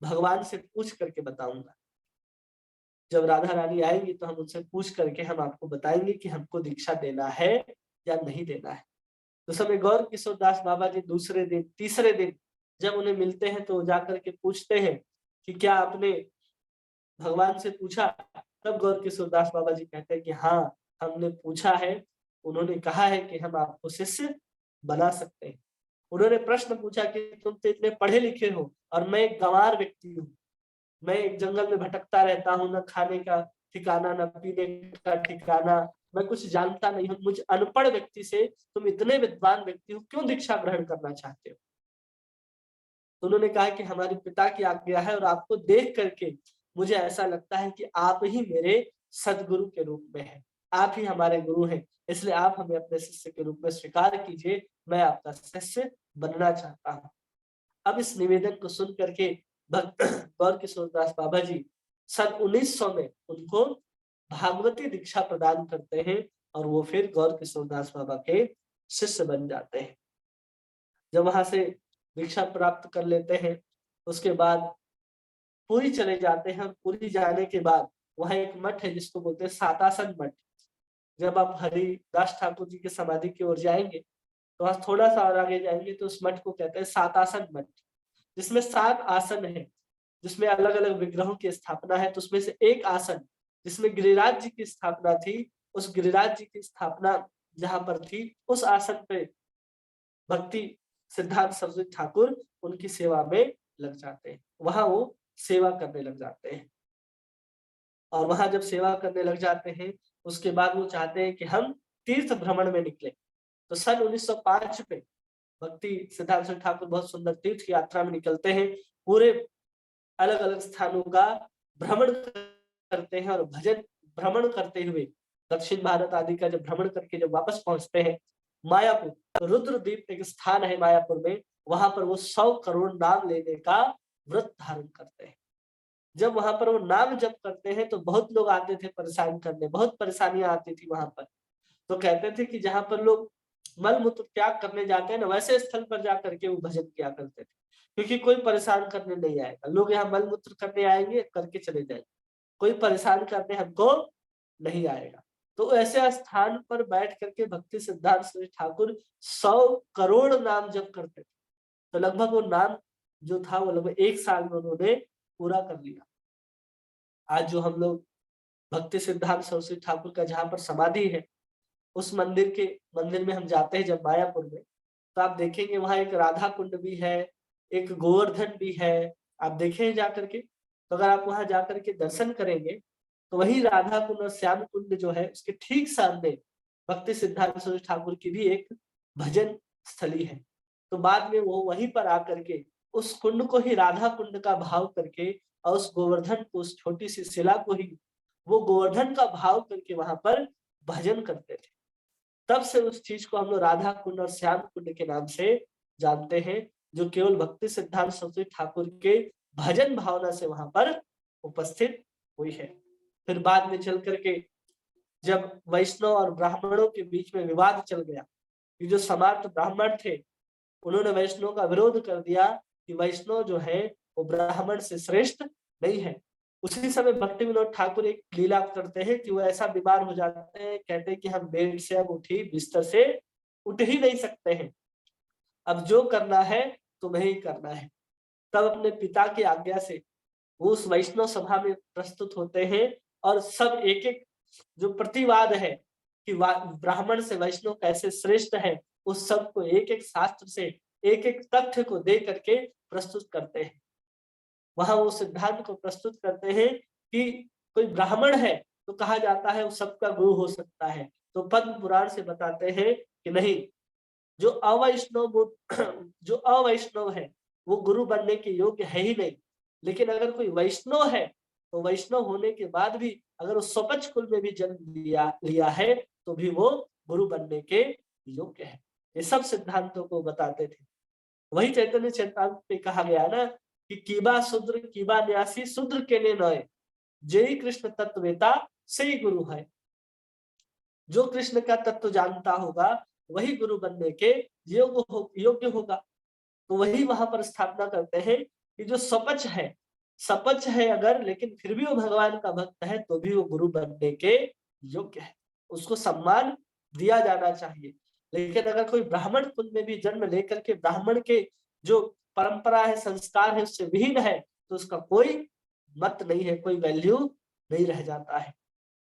भगवान से पूछ करके बताऊंगा। जब राधा रानी आएंगी तो हम उनसे पूछ करके हम आपको बताएंगे कि हमको दीक्षा देना है या नहीं देना है। तो समय गौर किशोर दास बाबा जी दूसरे दिन, तीसरे दिन जब उन्हें मिलते हैं, तो जाकर के पूछते हैं कि क्या आपने भगवान से पूछा? तब गौर किशोर दास बाबा जी कहते हैं कि हाँ, हमने पूछा है। उन्होंने कहा है कि हम आपको शिष्य बना सकते हैं। उन्होंने प्रश्न पूछा कि तुम तो इतने पढ़े लिखे हो और मैं एक गंवार व्यक्ति हूँ। मैं एक जंगल में भटकता रहता हूँ, न खाने का ठिकाना, न पीने का ठिकाना, मैं कुछ जानता नहीं हूँ। मुझ अनपढ़ व्यक्ति से तुम इतने विद्वान व्यक्ति हो, क्यों दीक्षा ग्रहण करना चाहते हो? तो उन्होंने कहा कि हमारे पिता की आज्ञा है और आपको देख करके मुझे ऐसा लगता है कि आप ही मेरे सद्गुरु के रूप में हैं। आप ही हमारे गुरु हैं, इसलिए आप हमें अपने शिष्य के रूप में स्वीकार कीजिए, मैं आपका शिष्य बनना चाहता हूँ। अब इस निवेदन को सुन करके भक्त गौर किशोर दास बाबा जी सन 1900 में उनको भागवती दीक्षा प्रदान करते हैं और वो फिर गौर किशोर दास बाबा के शिष्य बन जाते हैं। जब वहां से दीक्षा प्राप्त कर लेते हैं, उसके बाद पुरी चले जाते हैं। पुरी जाने के बाद वहाँ एक मठ है जिसको बोलते हैं सातासन मठ। जब आप हरिदास ठाकुर जी की समाधि की ओर जाएंगे, तो वहाँ थोड़ा सा और आगे जाएंगे तो उस मठ को कहते हैं सातासन मठ, जिसमें 7 आसन है, जिसमें अलग-अलग विग्रहों की स्थापना है। तो उसमें से एक आसन जिसमें गिरिराज जी की स्थापना थी, उस गिरिराज जी की स्थापना जहाँ पर थी, उस आसन पे भक्ति सिद्धांत सरस्वती ठाकुर उनकी सेवा में लग जाते हैं। वहाँ वो सेवा करने लग जाते हैं, और वहाँ जब सेवा करने लग जाते हैं, उसके बाद वो चाहते हैं कि हम तीर्थ भ्रमण में निकले। तो सन 1905 में भक्ति सिद्धांत सरस्वती ठाकुर बहुत सुंदर तीर्थ यात्रा में निकलते हैं। पूरे अलग-अलग स्थानों का भ्रमण करते हैं और भजन भ्रमण करते हुए दक्षिण भारत आदि का जब भ्रमण करके जब वापस पहुंचते हैं मायापुर, तो रुद्रद्वीप एक स्थान है मायापुर में, वहां पर वो 100 करोड़ नाम लेने का व्रत धारण करते हैं। जब वहां पर वो नाम जप करते हैं तो बहुत लोग आते थे परेशान करने, बहुत परेशानियां आती थी वहां पर। तो कहते थे कि जहां पर लोग मल मूत्र त्याग करने जाते हैं ना, वैसे स्थल पर जा करके वो भजन किया करते थे, क्योंकि कोई परेशान करने नहीं आएगा। लोग यहाँ मल मूत्र करने आएंगे, करके चले जाएंगे, कोई परेशान करने हमको नहीं आएगा। तो ऐसे स्थान पर बैठ करके भक्ति सिद्धांत सरस्वती ठाकुर 100 करोड़ नाम जप करते थे। तो लगभग वो नाम जो था वो लगभग 1 साल में उन्होंने पूरा कर लिया। आज जो हम लोग भक्ति सिद्धांत सरस्वती ठाकुर का जहाँ पर समाधि है, उस मंदिर में हम जाते हैं जब मायापुर में, तो आप देखेंगे वहाँ एक राधा कुंड भी है, एक गोवर्धन भी है। आप देखें जा करके, तो अगर आप वहाँ जाकर के दर्शन करेंगे, तो वही राधा कुंड और श्याम कुंड जो है, उसके ठीक सामने भक्ति सिद्धांत सरस्वती ठाकुर की भी एक भजन स्थली है। तो बाद में वो वहीं पर आकर के उस कुंड को ही राधा कुंड का भाव करके, और उस गोवर्धन को, उस छोटी सी शिला को ही वो गोवर्धन का भाव करके वहां पर भजन करते थे। तब से उस चीज को हम लोग राधा कुंड और श्याम कुंड के नाम से जानते हैं, जो केवल भक्ति सिद्धांत सरस्वती ठाकुर के भजन भावना से वहां पर उपस्थित हुई है। फिर बाद में चल करके जब वैष्णव और ब्राह्मणों के बीच में विवाद चल गया कि जो समार्थ ब्राह्मण थे उन्होंने वैष्णव का विरोध कर दिया कि वैष्णव जो है वो ब्राह्मण से श्रेष्ठ नहीं है। उसी समय भक्ति विनोद ठाकुर एक लीला करते हैं कि वो ऐसा बीमार हो जाते हैं, कहते हैं कि हम बेड से अब बिस्तर से उठ ही नहीं सकते हैं, अब जो करना है तुम्हें ही करना है। तब अपने पिता की आज्ञा से वो उस वैष्णव सभा में प्रस्तुत होते हैं और सब एक एक जो प्रतिवाद है कि ब्राह्मण से वैष्णव कैसे श्रेष्ठ है, उस सब को एक एक शास्त्र से एक एक तथ्य को दे करके प्रस्तुत करते हैं। वहां वो सिद्धांत को प्रस्तुत करते हैं कि कोई ब्राह्मण है तो कहा जाता है वो सबका गुरु हो सकता है, तो पद्म पुराण से बताते हैं कि नहीं, जो अवैष्णव जो अवैष्णव है वो गुरु बनने के योग्य है ही नहीं। लेकिन अगर कोई वैष्णव है तो वैष्णव होने के बाद भी अगर वो स्वपच कुल में भी जन्म लिया है तो भी वो गुरु बनने के योग्य है। ये सब सिद्धांतों को बताते थे। वही चैतन्य चैतामृत में कहा गया ना कि कीबा शूद्र कीबा न्यासी शूद्र के ने नए, जय कृष्ण तत्ववेता से ही गुरु है। जो कृष्ण का तत्व जानता होगा वही गुरु बनने के योग्य होगा। तो वही वहां पर स्थापना करते हैं कि जो सपच है अगर, लेकिन फिर भी वो भगवान का भक्त है तो भी वो गुरु बनने के योग्य है, उसको सम्मान दिया जाना चाहिए। लेकिन अगर कोई ब्राह्मण कुल में भी जन्म लेकर के ब्राह्मण के जो परंपरा है संस्कार है उससे विहीन है तो उसका कोई मत नहीं है, कोई वैल्यू नहीं रह जाता है।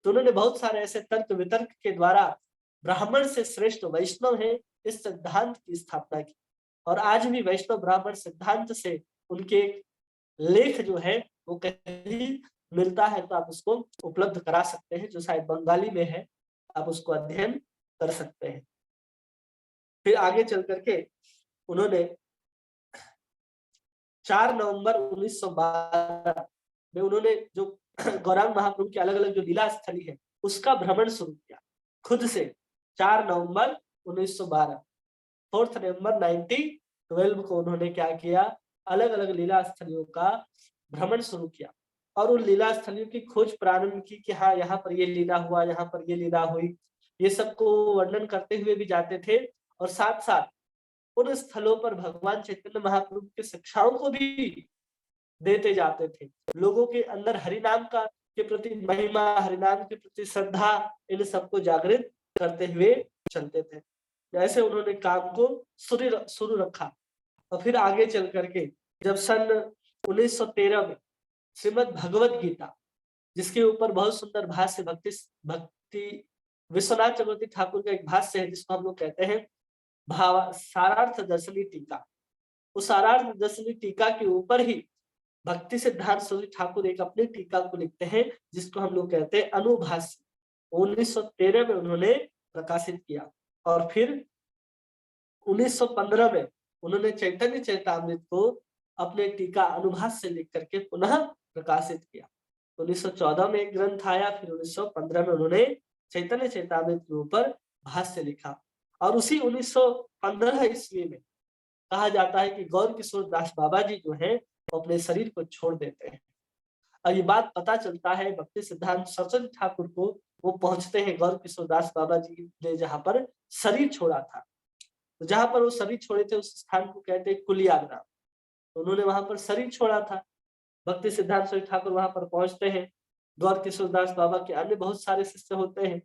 तो उन्होंने बहुत सारे ऐसे तर्क वितर्क के द्वारा ब्राह्मण से श्रेष्ठ वैष्णव है इस सिद्धांत की स्थापना की। और आज भी वैष्णव ब्राह्मण सिद्धांत से उनके लेख जो है वो कहीं मिलता है तो आप उसको उपलब्ध करा सकते हैं, जो शायद बंगाली में है, आप उसको अध्ययन कर सकते हैं। फिर आगे चल करके उन्होंने 4 नवंबर 1912 में उन्होंने जो गौरांग महाप्रभु की अलग अलग जो लीला स्थली है उसका भ्रमण शुरू किया खुद से। 4 नवंबर 1912, 4 नवंबर 1912 को उन्होंने क्या किया, अलग अलग लीला स्थलियों का भ्रमण शुरू किया और उन लीला स्थलियों की खोज प्रारंभ की कि हाँ यहाँ पर ये लीला हुआ, यहाँ पर ये लीला हुई, ये सबको वर्णन करते हुए भी जाते थे। और साथ साथ उन स्थलों पर भगवान चैतन्य महाप्रभु की शिक्षाओं को भी देते जाते थे। लोगों के अंदर हरिनाम का के प्रति महिमा, हरिनाम के प्रति श्रद्धा, इन सबको जागृत करते हुए चलते थे। ऐसे उन्होंने काम को शुरू रखा। और फिर आगे चल करके जब सन 1913 में श्रीमद् भगवत गीता, जिसके ऊपर बहुत सुंदर भाष्य भक्ति विश्वनाथ चक्रवर्ती ठाकुर का एक भाष्य है जिसको हम लोग कहते हैं सारार्थ दर्शनी टीका, उस सारार्थ दर्शनी टीका के ऊपर ही भक्ति सिद्धांत सरस्वती ठाकुर एक अपनी टीका को लिखते हैं जिसको हम लोग कहते हैं अनुभाष्य। 1913 में उन्होंने प्रकाशित किया और फिर 1915 में उन्होंने चैतन्य चैतामृत को अपने टीका अनुभाष्य से लिख करके पुनः प्रकाशित किया। 1914 में एक ग्रंथ आया, फिर 1915 में उन्होंने चैतन्य चैतामृत के ऊपर भाष्य लिखा। और उसी 1915 ईस्वी में कहा जाता है कि गौर किशोर दास बाबा जी जो है वो अपने शरीर को छोड़ देते हैं। और ये बात पता चलता है भक्ति सिद्धांत सरस्वती ठाकुर को, वो पहुंचते हैं गौर किशोर दास बाबा जी ने जहां पर शरीर छोड़ा था, तो जहां पर वो शरीर छोड़े थे उस स्थान को कहते हैं कुलियाग्राम। तो उन्होंने वहां पर शरीर छोड़ा था। भक्ति सिद्धांत सरस्वती ठाकुर वहां पर पहुंचते हैं। गौर किशोर दास बाबा के अन्य बहुत सारे शिष्य होते हैं,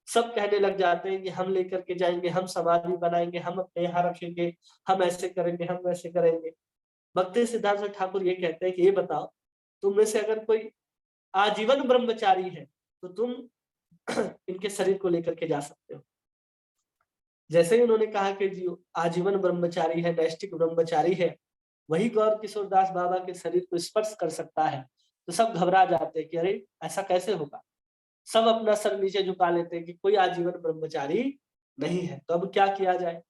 सब कहने लग जाते हैं कि हम लेकर के जाएंगे, हम समाधि बनाएंगे, हम अपने यहाँ रखेंगे, हम ऐसे करेंगे, हम वैसे करेंगे। भक्ति सिद्धांत सरस्वती ठाकुर ये कहते हैं कि ये बताओ, तुम में से अगर कोई आजीवन ब्रह्मचारी है तो तुम इनके शरीर को लेकर के जा सकते हो। जैसे ही उन्होंने कहा कि जो आजीवन ब्रह्मचारी है, नैष्ठिक ब्रह्मचारी है, वही गौर किशोर दास बाबा के शरीर को स्पर्श कर सकता है, तो सब घबरा जाते हैं कि अरे ऐसा कैसे होगा। सब अपना सर नीचे झुका लेते हैं कि कोई आजीवन ब्रह्मचारी नहीं है, तो अब क्या किया जाए।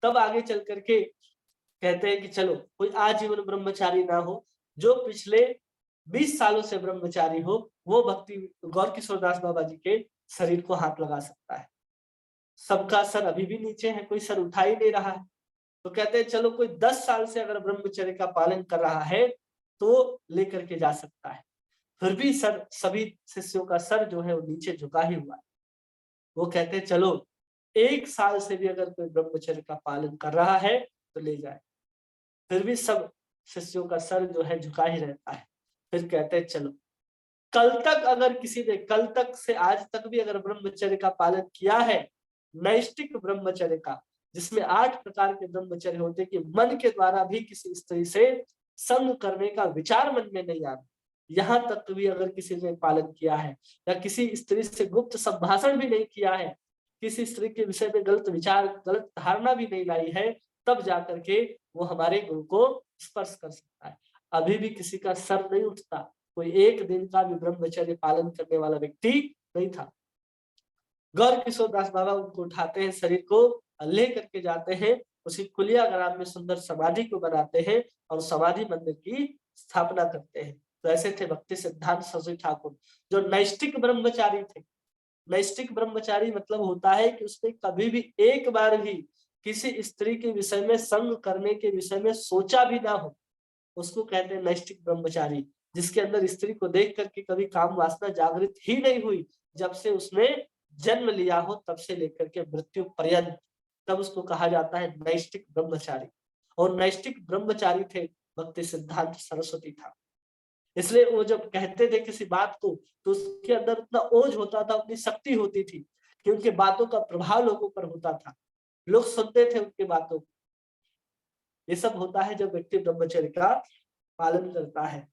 तब आगे चल करके कहते हैं कि चलो कोई आजीवन ब्रह्मचारी ना हो, जो पिछले 20 सालों से ब्रह्मचारी हो, वो भक्ति गौर किशोर दास बाबा जी के शरीर को हाथ लगा सकता है। सबका सर अभी भी नीचे है, कोई सर उठा ही नहीं रहा है। तो कहते हैं चलो कोई 10 साल से अगर ब्रह्मचर्य का पालन कर रहा है तो लेकर के जा सकता है। फिर भी सर सभी शिष्यों का सर जो है वो नीचे झुका ही हुआ है। वो कहते हैं चलो 1 साल से भी अगर कोई ब्रह्मचर्य का पालन कर रहा है तो ले जाए। फिर भी सब शिष्यों का सर जो है झुका ही रहता है। फिर कहते हैं चलो कल तक अगर किसी ने कल तक से आज तक भी अगर ब्रह्मचर्य का पालन किया है, नैष्टिक ब्रह्मचर्य का, जिसमें 8 प्रकार के ब्रह्मचर्य होते हैं कि मन के द्वारा भी किसी स्त्री से संग करने का विचार मन में नहीं आना, यहाँ तक भी अगर किसी ने पालन किया है या किसी स्त्री से गुप्त संभाषण भी नहीं किया है, किसी स्त्री के विषय में गलत विचार गलत धारणा भी नहीं लाई है, तब जाकर के वो हमारे गुरु को स्पर्श कर सकता है। अभी भी किसी का सर नहीं उठता, कोई 1 दिन का भी ब्रह्मचर्य पालन करने वाला व्यक्ति नहीं था। गौर किशोर दास बाबा उनको उठाते हैं, शरीर को ले करके जाते हैं, उसी कुलिया ग्राम में सुंदर समाधि को बनाते हैं और समाधि मंदिर की स्थापना करते हैं। तो ऐसे थे भक्ति सिद्धांत सरस्वती ठाकुर, जो नैष्टिक ब्रह्मचारी थे। नैष्टिक ब्रह्मचारी मतलब होता है कि उसने कभी भी एक बार भी किसी स्त्री के विषय में संग करने के विषय में सोचा भी ना हो, उसको कहते हैं नैष्टिक ब्रह्मचारी। जिसके अंदर स्त्री को देख करके कभी काम वासना जागृत ही नहीं हुई, जब से उसने जन्म लिया हो तब से लेकर के मृत्यु पर्यंत, तब उसको कहा जाता है नैष्टिक ब्रह्मचारी। और नैष्टिक ब्रह्मचारी थे भक्ति सिद्धांत सरस्वती था। इसलिए वो जब कहते थे किसी बात को तो उसके अंदर उतना ओज होता था, उतनी शक्ति होती थी कि उनके बातों का प्रभाव लोगों पर होता था, लोग सुनते थे उनकी बातों को। ये सब होता है जब व्यक्ति ब्रह्मचर्य का पालन करता है।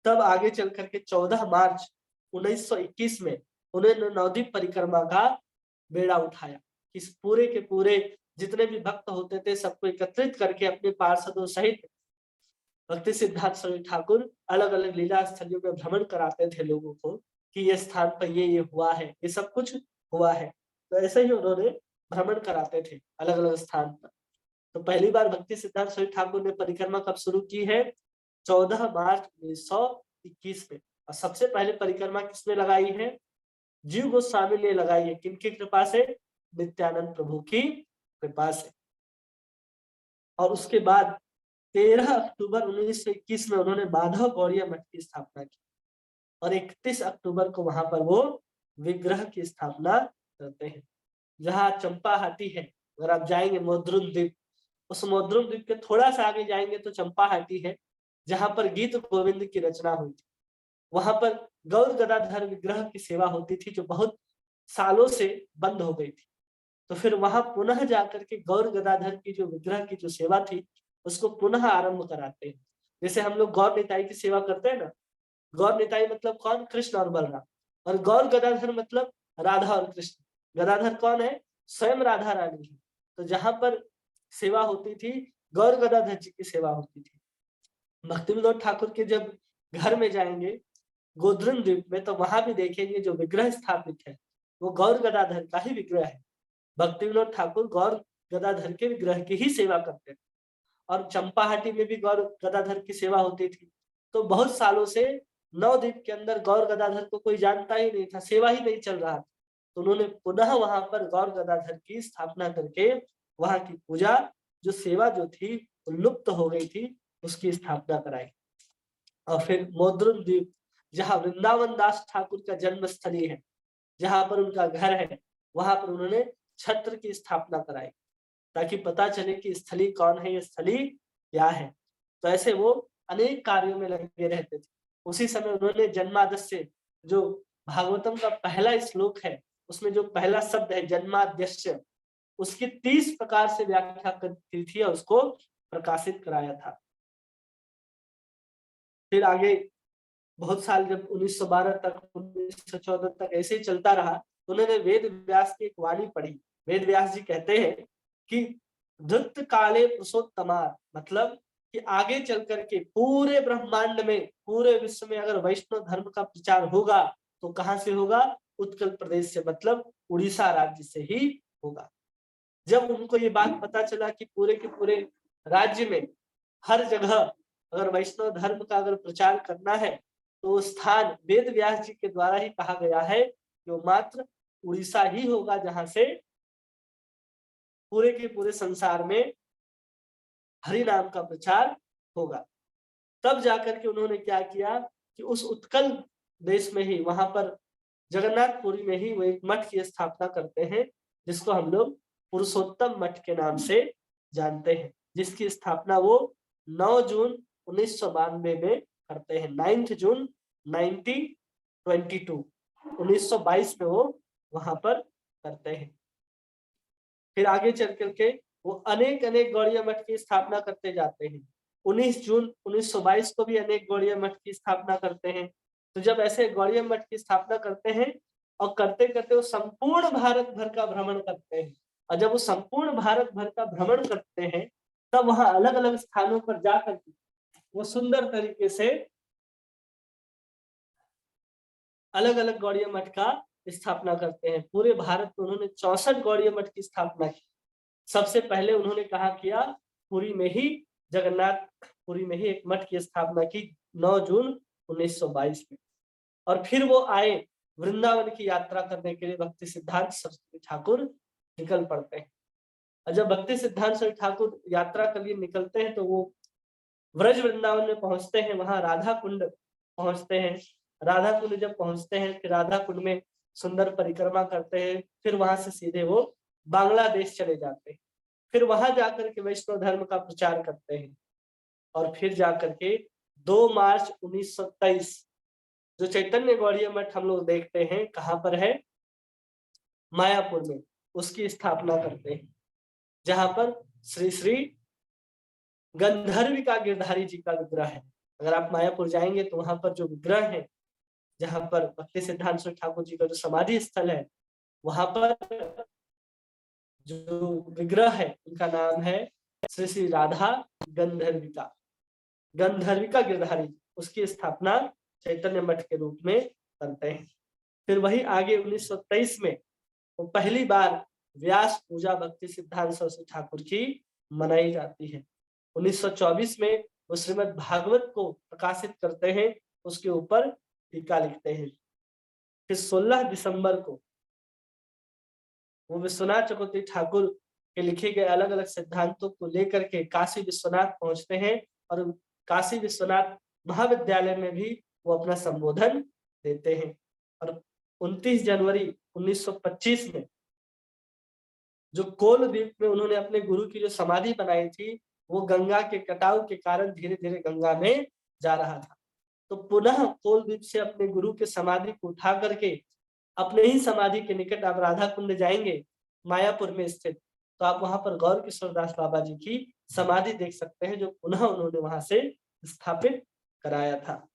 तब आगे चल करके 14 मार्च 1921 में उन्होंने नवद्वीप परिक्रमा का बेड़ा उठाया। इस पूरे के पूरे जितने भी भक्त होते थे सबको एकत्रित करके अपने पार्षदों सहित भक्ति सिद्धांत सरस्वती ठाकुर अलग अलग लीला स्थलियों में भ्रमण कराते थे लोगों को कि ये स्थान पर ये हुआ है, ये सब कुछ हुआ है। तो ऐसे ही उन्होंने भ्रमण कराते थे अलग अलग स्थान पर। तो पहली बार भक्ति सिद्धांत सरस्वती ठाकुर ने परिक्रमा कब शुरू की है? 14 मार्च 1921 में। और सबसे पहले परिक्रमा किसने लगाई है? जीव गोस्वामी ने लगाई है। किनकी कृपा से? नित्यानंद प्रभु की कृपा से। और उसके बाद 13 अक्टूबर 1921 में उन्होंने माधव गौड़िया मठ की स्थापना की और 31 अक्टूबर को वहां पर वो विग्रह की स्थापना करते हैं। जहाँ चंपाहाटी है, अगर आप जाएंगे मोद्रुम द्वीप, उस मोद्रुम द्वीप के थोड़ा सा आगे जाएंगे तो चंपाहाटी है, जहां पर गीत गोविंद की रचना हुई थी। वहां पर गौर गदाधर विग्रह की सेवा होती थी जो बहुत सालों से बंद हो गई थी। तो फिर वहां पुनः जाकर के गौर गदाधर की जो विग्रह की जो सेवा थी उसको पुनः आरंभ कराते हैं। जैसे हम लोग गौर निताई की सेवा करते हैं ना, गौर निताई मतलब कौन? कृष्ण और बलराम। और गौर गदाधर मतलब राधा और कृष्ण। गदाधर कौन है? स्वयं राधा रानी है। तो जहां पर सेवा होती थी गौर गदाधर जी की सेवा होती थी। भक्ति विनोद ठाकुर के जब घर में जाएंगे गोद्रुम द्वीप में तो वहां भी देखेंगे जो विग्रह स्थापित है वो गौर गदाधर का ही विग्रह है। भक्ति विनोद ठाकुर गौर गदाधर के विग्रह की ही सेवा करते थे। और चंपाहाटी में भी गौर गदाधर की सेवा होती थी। तो बहुत सालों से नवद्वीप के अंदर गौर गदाधर को कोई जानता ही नहीं था, सेवा ही नहीं चल रहा था। तो उन्होंने पुनः वहां पर गौर गदाधर की स्थापना करके वहां की पूजा जो सेवा जो थी वो लुप्त हो गई थी, उसकी स्थापना कराई। और फिर मोद्रुम द्वीप जहाँ वृंदावन दास ठाकुर का जन्म स्थली है, जहाँ पर उनका घर है, वहां पर उन्होंने छत्र की स्थापना कराई ताकि पता चले कि स्थली कौन है, ये स्थली क्या है। तो ऐसे वो अनेक कार्यों में लगे रहते थे। उसी समय उन्होंने जन्मादस्य जो भागवतम का पहला श्लोक है उसमें जो पहला शब्द है जन्माद्यस्य, उसकी 30 प्रकार से व्याख्या की थी और उसको प्रकाशित कराया था। फिर आगे बहुत साल जब 1912 तक 1914 तक ऐसे ही चलता रहा तो उन्होंने वेद व्यास की एक वाणी पढ़ी। वेद व्यास जी कहते हैं कि धृत काले पुरुषोत्तमा, मतलब कि आगे चल करके पूरे ब्रह्मांड में पूरे विश्व में अगर वैष्णव धर्म का प्रचार होगा तो कहां से होगा? उत्कल प्रदेश से, मतलब उड़ीसा राज्य से ही होगा। जब उनको ये बात पता चला कि पूरे के पूरे राज्य में हर जगह अगर वैष्णव धर्म का अगर प्रचार करना है तो वो स्थान वेद व्यास जी के द्वारा ही कहा गया है कि वो मात्र उड़ीसा ही होगा जहां से पूरे के पूरे संसार में हरि नाम का प्रचार होगा। तब जाकर के उन्होंने क्या किया कि उस उत्कल देश में ही, वहां पर जगन्नाथपुरी में ही वो एक मठ की स्थापना करते हैं, जिसको हम लोग पुरुषोत्तम मठ के नाम से जानते हैं, जिसकी स्थापना वो 9 जून 1992 में करते हैं। 9 जून 1922 1922 में वो वहां पर करते हैं। फिर आगे चल करके वो अनेक अनेक गौड़िया मठ की स्थापना करते जाते हैं। 19 जून 1922 को भी अनेक गौड़िया मठ की स्थापना करते हैं। तो जब ऐसे गौड़िया मठ की स्थापना करते हैं और करते करते वो संपूर्ण भारत भर का भ्रमण करते हैं, और जब वो संपूर्ण भारत भर का भ्रमण करते हैं तब वहां अलग अलग स्थानों पर जाकर के वो सुंदर तरीके से अलग अलग गौड़िया मठ का स्थापना करते हैं। पूरे भारत में उन्होंने 64 गौड़िया मठ की स्थापना की। सबसे पहले उन्होंने कहा किया, पुरी में ही, जगन्नाथपुरी में ही एक मठ की स्थापना की 9 जून 1922 में। और फिर वो आए वृंदावन की यात्रा करने के लिए। भक्ति सिद्धांत सरस्वती ठाकुर निकल पड़ते हैं, और जब भक्ति सिद्धांत सरस्वती ठाकुर यात्रा के लिए निकलते हैं तो वो व्रज वृंदावन में पहुंचते हैं। वहां राधा कुंड पहुंचते हैं। राधा कुंड जब पहुंचते हैं, फिर राधा कुंड में सुंदर परिक्रमा करते हैं। फिर वहां से सीधे वो बांग्लादेश चले जाते हैं। फिर वहां जाकर के वैष्णव धर्म का प्रचार करते हैं। और फिर जाकर के 2 मार्च 1923 जो चैतन्य गौड़िया मठ हम लोग देखते हैं कहाँ पर है, मायापुर में, उसकी स्थापना करते हैं, जहां पर श्री श्री गंधर्विका गिरधारी जी का विग्रह है। अगर आप मायापुर जाएंगे तो वहां पर जो विग्रह है, जहां पर भक्ति सिद्धांत सरस्वती ठाकुर जी का जो समाधि स्थल है, वहां पर जो विग्रह है उनका नाम है श्री श्री राधा गंधर्विका गिरधारी। उसकी स्थापना चैतन्य मठ के रूप में करते हैं। फिर वही आगे 1923 में वो पहली बार व्यास पूजा भक्ति सिद्धांत सरस्वती ठाकुर की मनाई जाती है। 1924 में वो श्रीमद् भागवत को प्रकाशित करते हैं, उसके ऊपर टीका लिखते हैं। फिर 16 दिसंबर को वो विश्वनाथ चक्रवर्ती ठाकुर के लिखे गए अलग अलग सिद्धांतों को लेकर के काशी विश्वनाथ पहुंचते हैं, और काशी विश्वनाथ महाविद्यालय में भी वो अपना संबोधन देते हैं। और 29 जनवरी 1925 में जो कोल द्वीप में उन्होंने अपने गुरु की जो समाधि बनाई थी, वो गंगा के कटाव के कारण धीरे धीरे गंगा में जा रहा था। तो पुनः कोल द्वीप से अपने गुरु के समाधि को उठा करके अपने ही समाधि के निकट आप राधा कुंड जाएंगे, मायापुर में स्थित, तो आप वहां पर गौर किशोर दास बाबा जी की समाधि देख सकते हैं, जो पुनः उन्होंने वहां से स्थापित कराया था।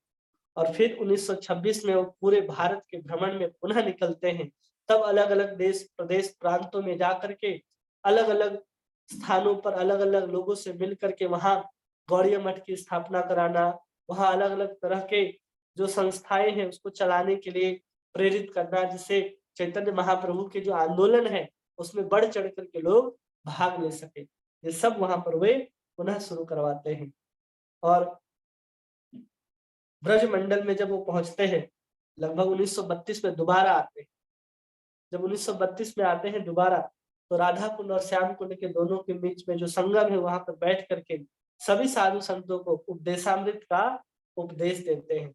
और फिर 1926 में वो पूरे भारत के भ्रमण में पुनः निकलते हैं। तब अलग अलग देश प्रदेश प्रांतों में जाकर के अलग अलग स्थानों पर अलग अलग लोगों से मिल करके वहां गौड़िया मठ की स्थापना कराना, वहां अलग अलग तरह के जो संस्थाएं हैं उसको चलाने के लिए प्रेरित करना, जिससे चैतन्य महाप्रभु के जो आंदोलन है उसमें बढ़ चढ़ करके लोग भाग ले सके। ये सब वहां पर वे पुनः शुरू करवाते हैं। और ब्रज मंडल में जब वो पहुंचते हैं, लगभग 1932 में दोबारा आते हैं। जब 1932 में आते हैं दोबारा, तो राधा कुंड और श्याम कुंड के दोनों के बीच में जो संगम है, वहां पर बैठ करके सभी साधु संतों को उपदेशामृत का उपदेश देते हैं।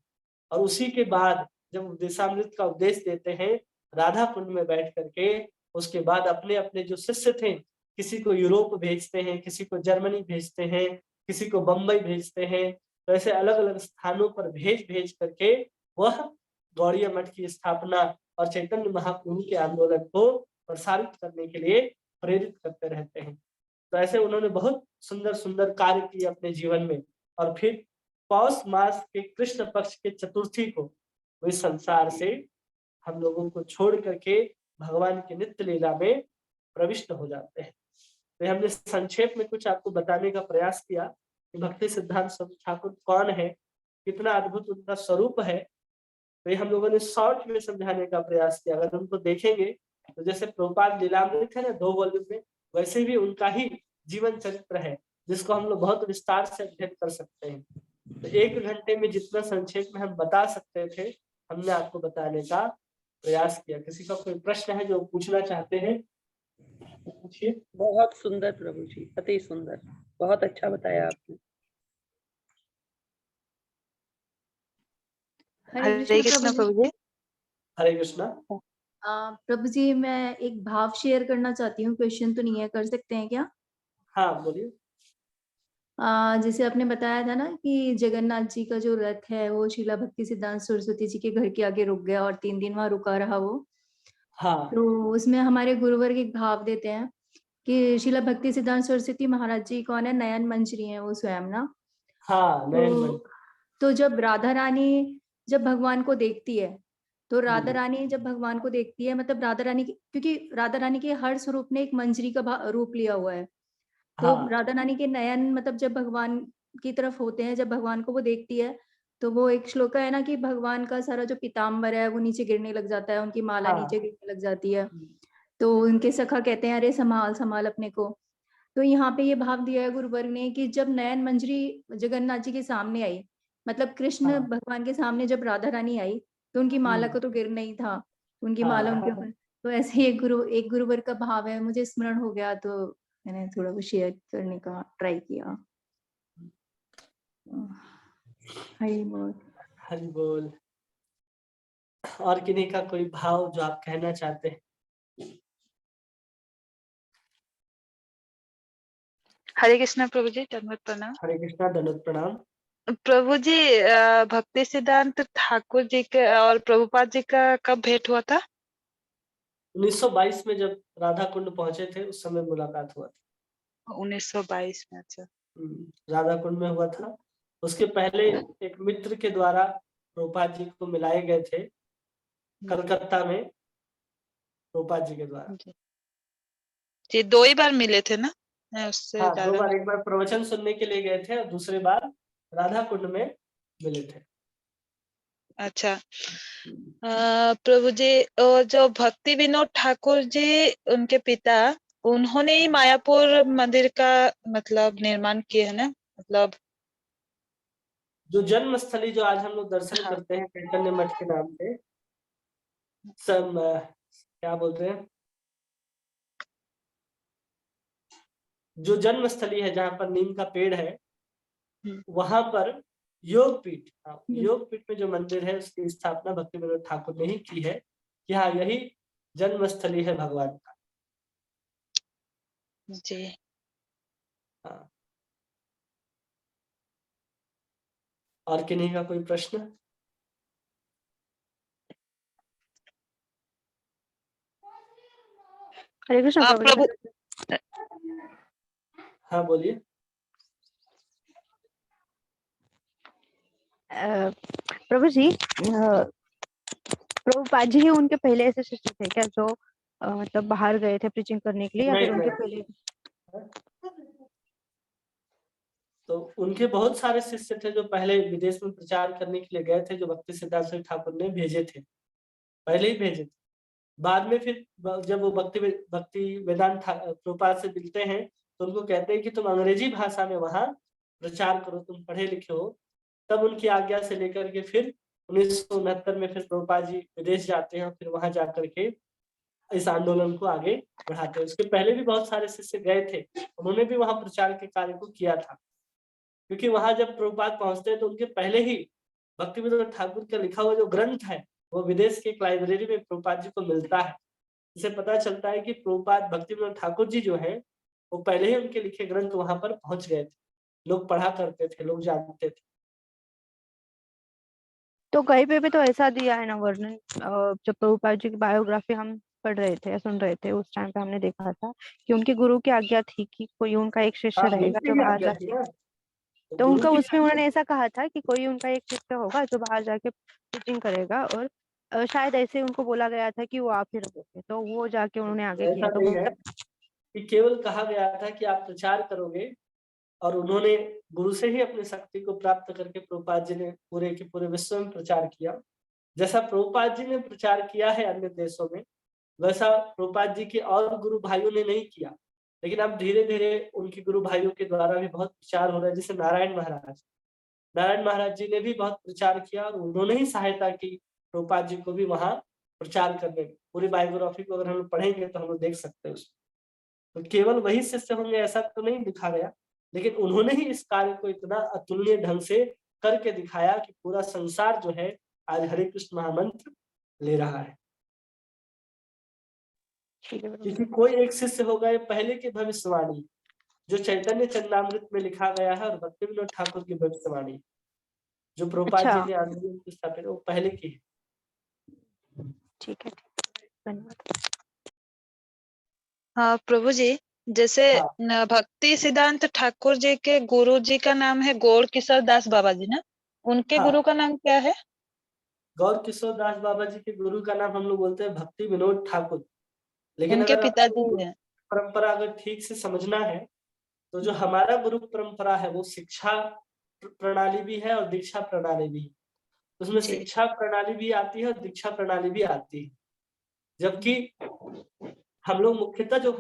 और उसी के बाद जब उपदेशामृत का उपदेश देते हैं राधा कुंड में बैठ करके, उसके बाद अपने अपने जो शिष्य थे, किसी को यूरोप भेजते हैं, किसी को जर्मनी भेजते हैं, किसी को बंबई भेजते हैं। तो ऐसे अलग अलग स्थानों पर भेज भेज करके वह गौड़िया मठ की स्थापना और चैतन्य महाप्रभु के आंदोलन को प्रसारित करने के लिए प्रेरित करते रहते हैं। तो ऐसे उन्होंने बहुत सुंदर सुंदर कार्य किए अपने जीवन में। और फिर पौष मास के कृष्ण पक्ष के चतुर्थी को वे संसार से हम लोगों को छोड़ करके भगवान की नित्य लीला में प्रविष्ट हो जाते हैं। तो हमने संक्षेप में कुछ आपको बताने का प्रयास किया कि भक्ति सिद्धांत सरस्वती ठाकुर कौन है, कितना अद्भुत उनका स्वरूप है। तो ये हम लोगों ने शॉर्ट में समझाने का प्रयास किया। अगर उनको देखेंगे तो जैसे प्रभुपाद लीलामृत है ना 2 वॉल्यूम में, वैसे भी उनका ही जीवन चरित्र है, जिसको हम लोग बहुत विस्तार से अध्ययन कर सकते हैं। तो 1 घंटे में जितना संक्षेप में हम बता सकते थे, हमने आपको बताने का प्रयास किया। किसी का कोई प्रश्न है जो पूछना चाहते हैं, पूछिए। बहुत सुंदर प्रभु जी, अति सुंदर, बहुत अच्छा बताया आपने। हरे कृष्ण प्रभु जी। हरे कृष्णा। प्रभु जी, मैं एक भाव शेयर करना चाहती हूँ, क्वेश्चन तो नहीं है, कर सकते हैं क्या? हाँ, बोलिए। जैसे आपने बताया था ना कि जगन्नाथ जी का जो रथ है वो शीला भक्ति सिद्धांत सरस्वती जी के घर के आगे रुक गया और 3 दिन वहाँ रुका रहा वो। हाँ, तो उसमें हमारे गुरुवर्ग एक भाव देते हैं कि शीला भक्ति सिद्धांत सरस्वती महाराज जी कौन है? नयन मंजरी हैं वो स्वयं ना। हाँ, नयन मन। तो जब राधा रानी जब भगवान को देखती है, तो राधा हुँ, रानी जब भगवान को देखती है, मतलब राधा रानी क्योंकि राधा रानी के हर स्वरूप ने एक मंजरी का रूप लिया हुआ है। तो हाँ, राधा रानी के नयन मतलब जब भगवान की तरफ होते हैं, जब भगवान को वो देखती है, तो वो एक श्लोक है ना कि भगवान का सारा जो पीताम्बर है वो नीचे गिरने लग जाता है, उनकी माला हाँ। नीचे गिरने लग जाती है। हुँ, तो उनके सखा कहते हैं, अरे संभाल संभाल अपने को। तो यहाँ पे ये भाव दिया है गुरुवर्ग ने कि जब नयन मंजरी जगन्नाथ जी के सामने आई, मतलब कृष्ण हाँ, भगवान के सामने जब राधा रानी आई, तो उनकी माला हुँ, को तो गिरना ही था, उनकी माला हाँ, उनके ऊपर। तो ऐसे ही एक गुरुवर्ग का भाव है, मुझे स्मरण हो गया तो मैंने थोड़ा वो शेयर करने का ट्राई किया। हरी बोल। हरि बोल। और किन्हीं का कोई भाव जो आप कहना चाहते हैं? हरे कृष्णा प्रभु जी, दंडवत प्रणाम। हरे कृष्णा, दंडवत प्रणाम। प्रभु जी, भक्ति सिद्धांत ठाकुर जी के और प्रभुपाद जी का कब भेंट हुआ था? 1922 में जब राधा कुंड पहुंचे थे, उस समय मुलाकात हुआ था। 1922 में। अच्छा। राधा कुंड में हुआ था। उसके पहले एक मित्र के द्वारा प्रभुपाद जी को मिलाए गए थे कलकत्ता में, प्रभुपाद जी के द्वारा। जी, 2 ही बार मिले थे ना? उससे हाँ, 2 ज्यादा बार, नहीं। एक बार प्रवचन सुनने के लिए गए थे और दूसरी बार राधा कुंड में मिले थे। अच्छा। प्रभु जी, जो भक्ति विनोद ठाकुर जी, उनके पिता, उन्होंने ही मायापुर मंदिर का मतलब निर्माण किया है ना? मतलब जो जन्म स्थली जो आज हम लोग दर्शन हाँ। करते हैं चैतन्य मठ के नाम से, क्या बोलते हैं, जो जन्म स्थली है जहाँ पर नीम का पेड़ है, वहां पर योगपीठ, योगपीठ में जो मंदिर है उसकी स्थापना भक्ति विनोद ठाकुर ने ही की है कि हाँ, यही जन्म स्थली है भगवान का। जी। हाँ। और किन्हीं का कोई प्रश्न? हरे कृष्ण प्रभु। हाँ, बोलिए। प्रभु जी, प्रभुपाद जी ही उनके पहले ऐसे शिष्य थे क्या जो मतलब बाहर गए थे प्रीचिंग करने के लिए, या नहीं, फिर उनके नहीं। पहले? तो उनके बहुत सारे शिष्य थे जो पहले विदेश में प्रचार करने के लिए गए थे, जो भक्ति सिद्धांत सरस्वती ठाकुर ने भेजे थे, पहले ही भेजे थे। बाद में फिर जब वो भक्ति वेदांत प्रभुपाद से मिलते हैं तो उनको कहते हैं कि तुम अंग्रेजी भाषा में वहां प्रचार करो, तुम पढ़े लिखे हो। तब उनकी आज्ञा से लेकर के फिर 1969 में फिर प्रभुपाद जी विदेश जाते हैं, फिर वहां जाकर के इस आंदोलन को आगे बढ़ाते हैं। उसके पहले भी बहुत सारे शिष्य गए थे, उन्होंने भी वहां प्रचार के कार्य को किया था, क्योंकि वहां जब प्रभुपाद पहुंचते हैं तो उनके पहले ही भक्ति विनोद ठाकुर का लिखा हुआ जो ग्रंथ है वो विदेश की एक लाइब्रेरी में प्रभुपाद जी को मिलता है। इससे पता चलता है कि प्रभुपाद भक्ति विनोद ठाकुर जी जो है वो पहले ही उनके लिखे ग्रंथ वहां पर पहुंच गए थे, लोग पढ़ा करते थे, लोग जानते थे। तो कहीं पे भी तो ऐसा दिया है ना वर्णन, जब प्रभुपाद जी की बायोग्राफी हम पढ़ रहे थे या सुन रहे थे, उस टाइम पे हमने देखा था कि उनके गुरु की आज्ञा थी कि कोई उनका एक शिष्य हाँ, गुरु रहेगा की जो भी बाहर आज्ञा थी जाके, ना, तो गुरु उनका की उसमें उन्होंने ऐसा कहा था कि कोई उनका एक शिष्य होगा जो बाहर जाके टीचिंग करेगा, और शायद ऐसे उनको बोला गया था कि वो आप ही रहोगे, तो वो जाके उन्होंने आगे ऐसा किया। तो नहीं है मतलब कि केवल कहा गया था कि आप प्रचार करोगे, और उन्होंने गुरु से ही अपनी शक्ति को प्राप्त करके प्रभुपाद जी ने पूरे के पूरे विश्व में प्रचार किया। जैसा प्रभुपाद जी ने प्रचार किया है अन्य देशों में, वैसा प्रभुपाद जी के और गुरु भाइयों ने नहीं किया। लेकिन अब धीरे-धीरे उनके गुरु भाइयों के द्वारा भी बहुत प्रचार हो रहा है, जैसे नारायण महाराज। नारायण महाराज जी ने भी बहुत प्रचार किया और उन्होंने ही सहायता की प्रभुपाद जी को भी वहाँ प्रचार करने में। पूरी बायोग्राफी को अगर हम लोग पढ़ेंगे तो हम लोग देख सकते हैं उसमें। तो केवल वही शिष्य होंगे ऐसा तो नहीं लिखा गया, लेकिन उन्होंने ही इस कार्य को इतना अतुलनीय ढंग से करके दिखाया कि पूरा संसार जो है आज हरे कृष्ण महामंत्र ले रहा है। ठीक है क्योंकि कोई एक शिष्य होगा, ये पहले की भविष्यवाणी जो चैतन्य चंद्रामृत में लिखा गया है और भक्ति विनोद ठाकुर की भविष्यवाणी जो प्रभुपाद जी अच्छा ने आंदोलन की स्थापित, वो पहले की है। ठीक है धन्यवाद। हाँ प्रभु जी, जैसे हाँ। भक्ति सिद्धांत ठाकुर जी के गुरु जी का नाम है गौर किशोर दास बाबा जी ना, उनके हाँ। गुरु का नाम क्या है? गौर किशोर दास बाबा जी के गुरु का नाम हम लोग बोलते हैं भक्ति विनोद ठाकुर। लेकिन उनके अगर पिताजी आपको हैं। परंपरा अगर ठीक से समझना है तो जो हमारा गुरु परंपरा है वो शिक्षा प्रणाली भी है और दीक्षा प्रणाली भी है। उसमें जी शिक्षा प्रणाली भी आती है और दीक्षा प्रणाली भी आती है। जबकि हम लोग मुख्यतः जो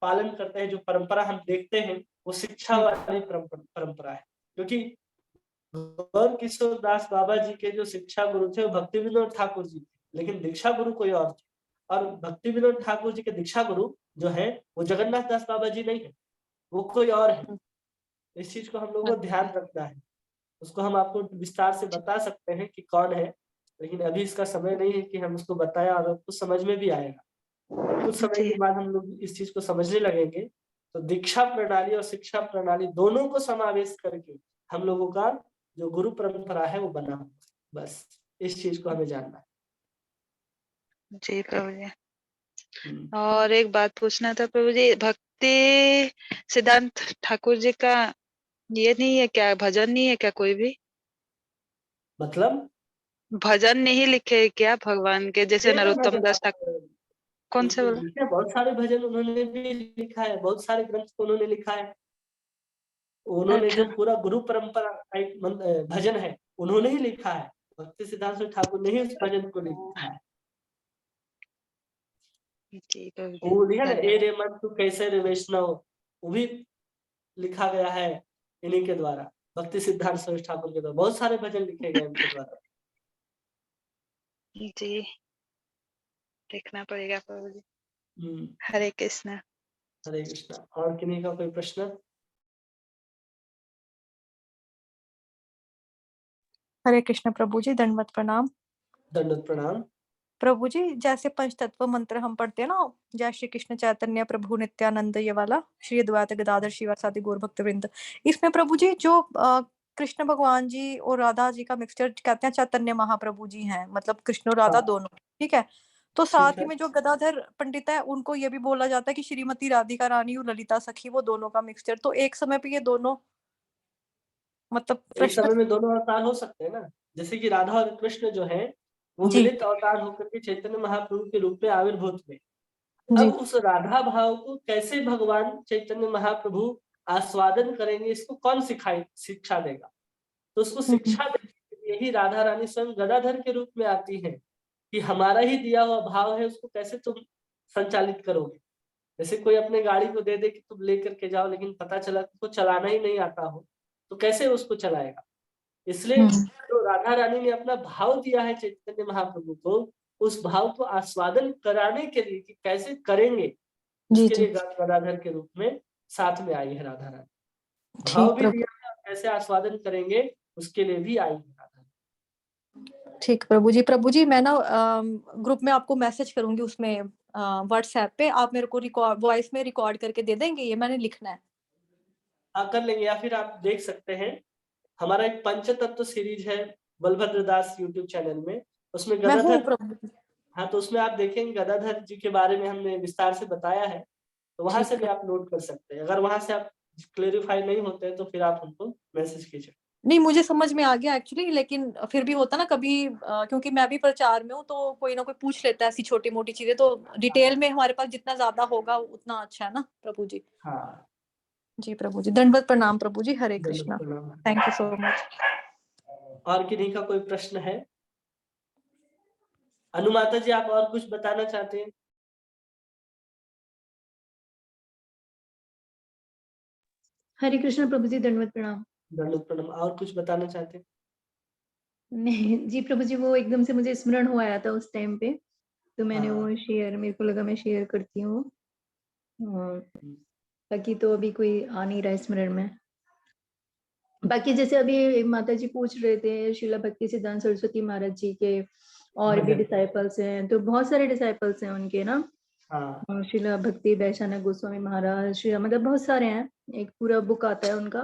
पालन करते हैं, जो परंपरा हम देखते हैं, वो शिक्षा वाली परंपरा है। क्योंकि गौर किशोर दास बाबा जी के जो शिक्षा गुरु थे वो भक्ति विनोद ठाकुर जी थे, लेकिन दीक्षा गुरु कोई और थे। और भक्ति विनोद ठाकुर जी के दीक्षा गुरु जो है वो जगन्नाथ दास बाबा जी नहीं है, वो कोई और है। इस चीज को हम लोगों को ध्यान रखना है। उसको हम आपको विस्तार से बता सकते हैं कि कौन है, लेकिन अभी इसका समय नहीं है कि हम उसको बताएं, और आपको समझ में भी आएगा। और कुछ समय जी के बाद हम लोग इस चीज को समझने लगेंगे। तो दीक्षा प्रणाली और शिक्षा प्रणाली दोनों को समावेश करके हम लोगों का जो गुरु परंपरा है वो बना हुआ है। बस इस चीज को हमें जानना है। जी प्रभु जी। हम्म। और एक बात पूछना था प्रभु जी, भक्ति सिद्धांत ठाकुर जी का ये नहीं है क्या, भजन नहीं है क्या कोई भी? मतलब भजन नहीं लिखे है क्या भगवान के, जैसे एक नरोत्तम भजन दास ठाकुर? कौन से बोला? लिखे, बहुत सारे भजन उन्होंने भी लिखा है, बहुत सारे ग्रंथ को उन्होंने लिखा है। उन्होंने अच्छा जो पूरा गुरु परंपरा का एक भजन है उन्होंने ही लिखा है। भक्ति सिद्धांत ठाकुर ने ही उस भजन को लिखा है। जी प्रभु जी वो लिखा ना, ए धन्यवाद। रे मन तू कैसे रे वैष्णव, वो भी लिखा गया है इन्हीं के द्वारा, भक्ति सिद्धांत सरस्वती ठाकुर के द्वारा। बहुत सारे भजन लिखे गए इनके द्वारा। जी देखना पड़ेगा प्रभु जी। हम्म। हरे कृष्णा। हरे कृष्णा। और किन्हीं का कोई प्रश्न? हरे कृष्ण प्रभु जी, दंडवत प्रणाम। दंडवत प्रणाम। प्रभु जी, जैसे पंचतत्व मंत्र हम पढ़ते हैं ना, जय श्री कृष्ण चैतन्य प्रभु नित्यानंद, ये वाला श्री अद्वैत गदाधर शिवासादि गौर भक्त वृंद, इसमें प्रभु जी जो कृष्ण भगवान जी और राधा जी का मिक्सचर कहते हैं, चैतन्य महाप्रभु जी हैं, मतलब कृष्ण और राधा हाँ दोनों, ठीक है। तो ठीक साथ ही है। में जो गदाधर पंडित है उनको ये भी बोला जाता है कि श्रीमती राधिका रानी और ललिता सखी, वो दोनों का मिक्सचर। तो एक समय पे ये दोनों मतलब एक प्रश्न। समय में दोनों अवतार हो सकते हैं ना। जैसे कि राधा और कृष्ण जो है वो जी मिलित अवतार होकर के चैतन्य महाप्रभु के रूप में आविर्भूत हुए। जी। अब उस राधा भाव को कैसे भगवान चैतन्य महाप्रभु आस्वादन करेंगे, इसको कौन शिक्षा देगा? तो उसको शिक्षा देने के लिए ही राधा रानी स्वयं गदाधर के रूप में आती है कि हमारा ही दिया हुआ भाव है, उसको कैसे तुम संचालित करोगे। जैसे कोई अपने गाड़ी को दे दे कि तुम लेकर के जाओ, लेकिन पता चला कि उसको चलाना ही नहीं आता हो, तो कैसे उसको चलाएगा? इसलिए जो राधा रानी ने अपना भाव दिया है चैतन्य महाप्रभु को, उस भाव को आस्वादन कराने के लिए कि कैसे करेंगे, जी इसके जी। लिए गदाधर के रूप में साथ में आई है राधा रानी। भाव ठीक भी प्रभु, दिया है और कैसे आस्वादन करेंगे उसके लिए भी आई है राधा रानी। ठीक प्रभु जी। प्रभु जी, मैं ना ग्रुप में आपको मैसेज करूंगी, उसमें व्हाट्सएप पे आप मेरे को रिकॉर्ड वॉइस में रिकॉर्ड करके दे देंगे, ये मैंने लिखना है। हाँ कर लेंगे, या फिर आप देख सकते हैं हमारा एक पंचतत्व सीरीज है बलभद्र दास यूट्यूब चैनल में, उसमें मैं हूँ गदाधर। प्रभु जी। हाँ तो उसमें आप देखेंगे गदाधर जी के बारे में हमने विस्तार से बताया है, तो वहां ठीक से भी प्रभु। आप नोट कर सकते हैं। अगर वहां से आप क्लेरिफाई नहीं होते हैं तो फिर आप हमको मैसेज कीजिए। नहीं, मुझे समझ में आ गया एक्चुअली, लेकिन फिर भी होता ना कभी क्योंकि मैं भी प्रचार में हूँ, तो कोई ना कोई पूछ लेता है ऐसी छोटी मोटी चीजें, तो डिटेल में हमारे पास जितना ज्यादा होगा उतना अच्छा है ना प्रभु जी। हाँ जी प्रभु जी, दंडवत प्रणाम प्रभु जी। हरे दंडवत कृष्णा। प्रणाम। Thank you so much. और किन्हीं का कोई प्रश्न है? अनुमाता जी आप और कुछ बताना चाहते हैं? हरे कृष्ण प्रभु जी, दंडवत प्रणाम। दंडवत प्रणाम। और कुछ बताना चाहते हैं? नहीं जी प्रभु जी, वो एकदम से मुझे स्मरण हो आया था उस टाइम पे, तो मैंने हाँ वो शेयर, मेरे को लगा मैं शेयर करती हूँ। बाकी तो अभी कोई आ नहीं रहा है स्मरण में। बाकी जैसे अभी माता जी पूछ रहे थे श्रीला भक्ति सिद्धांत सरस्वती महाराज जी के और भी भजन। डिसाइपल्स हैं, तो बहुत सारे डिसाइपल्स हैं उनके ना। हाँ श्रीला भक्ति वैशानक गोस्वामी महाराज, श्रीला मतलब बहुत सारे हैं, एक पूरा बुक आता है उनका।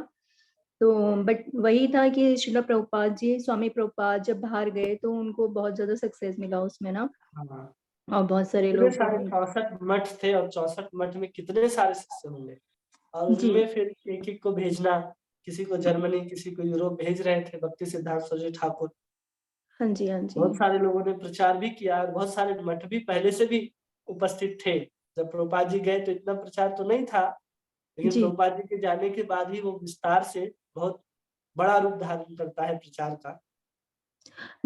तो बट वही था कि श्रीला प्रभुपाद जी, स्वामी प्रभुपाद जब बाहर गए तो उनको बहुत ज्यादा सक्सेस मिला उसमें ना, हाँ, और बहुत सारे कितने लोग सारे 64 मठ थे और 64 मठ में कितने सारे शिष्य होंगे, और जी उनमें फिर एक एक को भेजना, किसी को जर्मनी, किसी को यूरोप भेज रहे थे भक्ति सिद्धांत सरस्वती ठाकुर। हाँ जी हाँ जी बहुत सारे लोगों ने प्रचार भी किया और बहुत सारे मठ भी पहले से भी उपस्थित थे। जब प्रभुपाद जी गए तो इतना प्रचार तो नहीं था, लेकिन जी प्रभुपाद जी के जाने के बाद ही वो विस्तार से बहुत बड़ा रूप धारण करता है प्रचार का।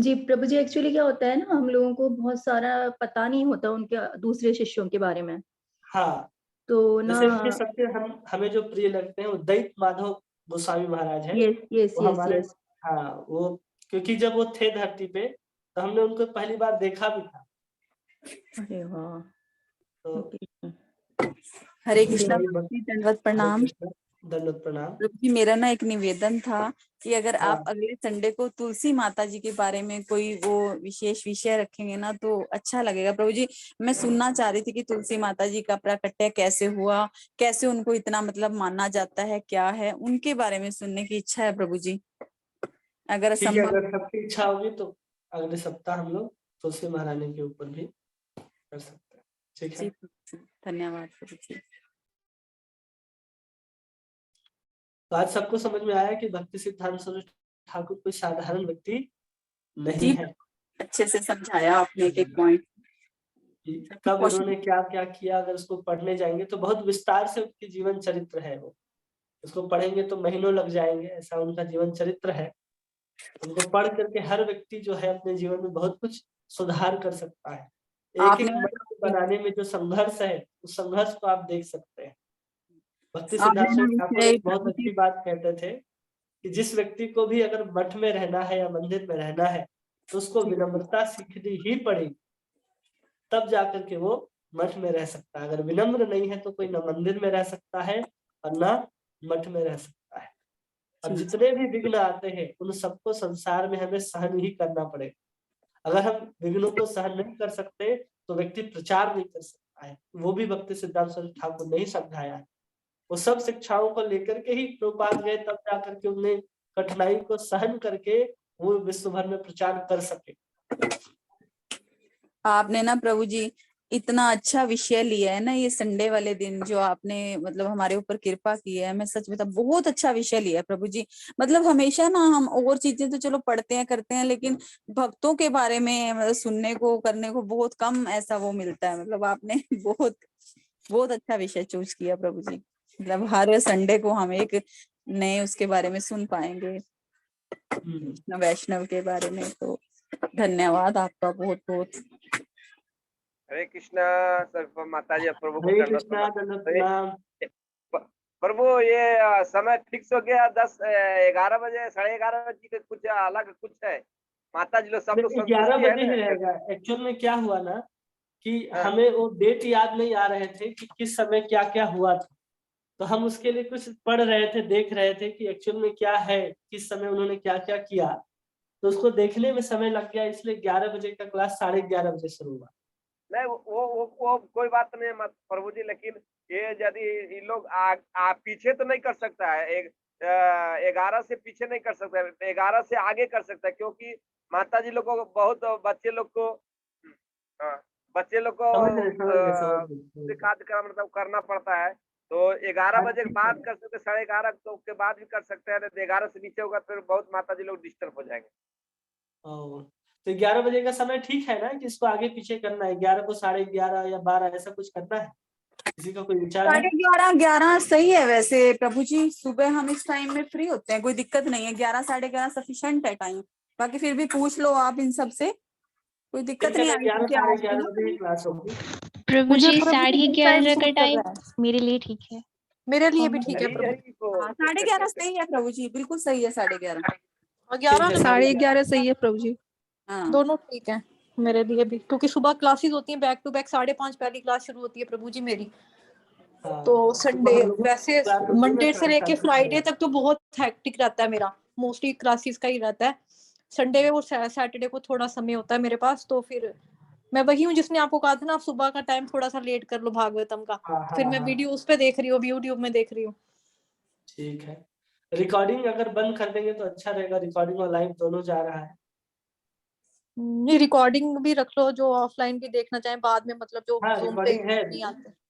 जी प्रभु जी, एक्चुअली क्या होता है ना, हम लोगों को बहुत सारा पता नहीं होता उनके दूसरे शिष्यों के बारे में, हाँ, तो ना। जैसे मुझे सबसे हमें जो प्रिय लगते हैं वो दैत माधव गोस्वामी महाराज हैं। यस यस वो यस हमारे, यस। हाँ, वो क्योंकि जब वो थे धरती पे तो हमने उनको पहली बार देखा भी था। अरे वाह, तो ओके। हरे जी कृष्णा हमारी प्रभु जी, दंडवत हरे प्रणाम। कृष्ण, दंडवत प्रणाम। प्रभु जी, मेरा ना एक निवेदन था कि अगर हाँ, आप अगले संडे को तुलसी माता जी के बारे में कोई वो विशेष विषय रखेंगे ना तो अच्छा लगेगा प्रभु जी। मैं सुनना चाह रही थी कि तुलसी माता जी का प्राकट्य कैसे हुआ, कैसे उनको इतना मतलब माना जाता है, क्या है उनके बारे में सुनने की इच्छा है प्रभु जी, अगर ठीक है, संभव। अगर सबकी इच्छा होगी तो अगले सप्ताह हम लोग तुलसी महारानी के ऊपर भी कर सकते हैं। ठीक जी है, प्रभु जी, धन्यवाद प्रभु जी। तो आज सबको समझ में आया कि भक्ति सिद्धांत सरस्वती ठाकुर कोई साधारण व्यक्ति नहीं जी है। अच्छे से समझाया आपने एक एक पॉइंट। कि कब उन्होंने क्या क्या किया, अगर उसको पढ़ने जाएंगे तो बहुत विस्तार से उनकी जीवन चरित्र है। वो उसको पढ़ेंगे तो महीनों लग जाएंगे, ऐसा उनका जीवन चरित्र है। उनको पढ़ करके हर व्यक्ति जो है अपने जीवन में बहुत कुछ सुधार कर सकता है। एक आपने एक मठ को बनाने में जो संघर्ष है, उस संघर्ष को आप देख सकते हैं। भक्ति आपने सिद्धांत ना सरस्वती ठाकुर विषय एक बहुत प्रभु जी, अच्छी बात कहते थे कि जिस व्यक्ति को भी अगर मठ में रहना है या मंदिर में रहना है तो उसको विनम्रता सीखनी ही पड़ेगी, तब जाकर के वो मठ में रह सकता है। अगर विनम्र नहीं है तो कोई न मंदिर में रह सकता है और न मठ में रह सकता है। और जितने भी विघ्न आते हैं उन सबको संसार में हमें सहन ही करना पड़ेगा। अगर हम विघ्नों को सहन नहीं कर सकते तो व्यक्ति प्रचार नहीं कर सकता है। वो भी भक्ति सिद्धांत सरस्वती ठाकुर ने ही समझाया है। वो सब शिक्षाओं को लेकर के ही प्रभुपाद गए, तब जाकर के उन्हें कठिनाई को सहन करके वो विश्व भर में प्रचार कर सके। आपने ना प्रभु जी इतना अच्छा विषय लिया है ना ये संडे वाले दिन, जो आपने मतलब हमारे ऊपर कृपा की है। मैं सच बता, बहुत अच्छा विषय लिया है प्रभु जी। मतलब हमेशा ना हम और चीजें तो चलो पढ़ते हैं करते हैं, लेकिन भक्तों के बारे में मतलब सुनने को करने को बहुत कम ऐसा वो मिलता है। मतलब आपने बहुत बहुत अच्छा विषय चूज किया प्रभु जी। मतलब हर संडे को हम एक नए उसके बारे में सुन पाएंगे, वैष्णव के बारे में। तो धन्यवाद आपका बहुत बहुत। हरे कृष्णा सर, माता जी प्रभु को हरे दंडवत कृष्णा, प्रणाम। दंडवत प्रणाम। प्रभु ये समय फिक्स हो गया 11 बजे 11:30 बजे के कुछ अलग कुछ है? माता जी लोग सब लोग 11 संतुष्टि है बजे ही ना? रहेगा। एक्चुअल में क्या हुआ ना कि हाँ। हमें वो डेट याद नहीं आ रहे थे कि किस समय क्या क्या हुआ था, तो हम उसके लिए कुछ पढ़ रहे थे, देख रहे थे कि एक्चुअल में क्या है, किस समय उन्होंने क्या क्या किया। तो उसको देखने में समय लग गया, इसलिए 11 बजे का क्लास 11:30 बजे शुरू हुआ। नहीं वो कोई बात नहीं है प्रभु जी, लेकिन ये यदि इन लोग पीछे तो नहीं कर सकता है, 11 से पीछे नहीं कर सकता है, 11 से आगे कर सकता है, क्योंकि माता जी लोग को बहुत बच्चे लोग को हाँ, बच्चे लोग को समझ गए। शिकायत का मतलब करना पड़ता है। तो 11 हाँ, बजे के ठीक बाद है। कर सकते, 11:30 तो के बाद भी कर सकते हैं। 11 से नीचे होगा फिर बहुत माता जी लोग डिस्टर्ब हो जाएंगे। तो 11 बजे का समय ठीक है ना कि इसको आगे पीछे करना है? 11 को 11:30 या 12 ऐसा कुछ करना है? किसी का कोई विचार है? 11:30 सही है वैसे प्रभु जी। सुबह हम इस टाइम में फ्री होते हैं, कोई दिक्कत नहीं है। 11 11:30 सफिशिएंट है टाइम। बाकी फिर भी पूछ लो आप इन सब से, कोई दिक्कत ठीक है नहीं ना, आएगी। 11 क्योंकि आज 11:30 ना बजे ही क्लास होगी। प्रभु मुझे जी प्रभु जी टाइम 11:30 का सूट कर टाइम रहा है, मेरे लिए ठीक है। मेरे लिए भी हाँ, ठीक है यही प्रभु। यही तो 11:30 सही है प्रभु जी, बिल्कुल सही है 11:30। और 11 ठीक है, 11:30 सही है प्रभु जी, हाँ दोनों ठीक है मेरे लिए भी, क्योंकि सुबह क्लासेस होती हैं बैक टू बैक। 5:30 पहली क्लास शुरू होती है प्रभु जी मेरी। हाँ, तो सुबह संडे हम लोग वैसे क्लास होती है ना मंडे से लेके 7:30 फ्राइडे तक तो बहुत हेक्टिक रहता है मेरा, मोस्टली क्लासेस का ही रहता है। संडे और सैटरडे को थोड़ा समय होता है मेरे पास, तो फिर मैं वही हूँ जिसने आपको कहा था ना, आप सुबह का टाइम थोड़ा सा लेट कर लो भागवतम का, हाँ, फिर हाँ, मैं हाँ, वीडियो उस पे देख रही हूँ, यूट्यूब में देख रही हूँ। ठीक है। रिकॉर्डिंग अगर बंद कर देंगे तो अच्छा रहेगा, रिकॉर्डिंग और लाइव दोनों जा रहा है। ये रिकॉर्डिंग भी रख लो, जो ऑफलाइन भी देखना चाहे बाद में, मतलब जो हाँ, जूम पे रिकॉर्डिंग है नहीं आते।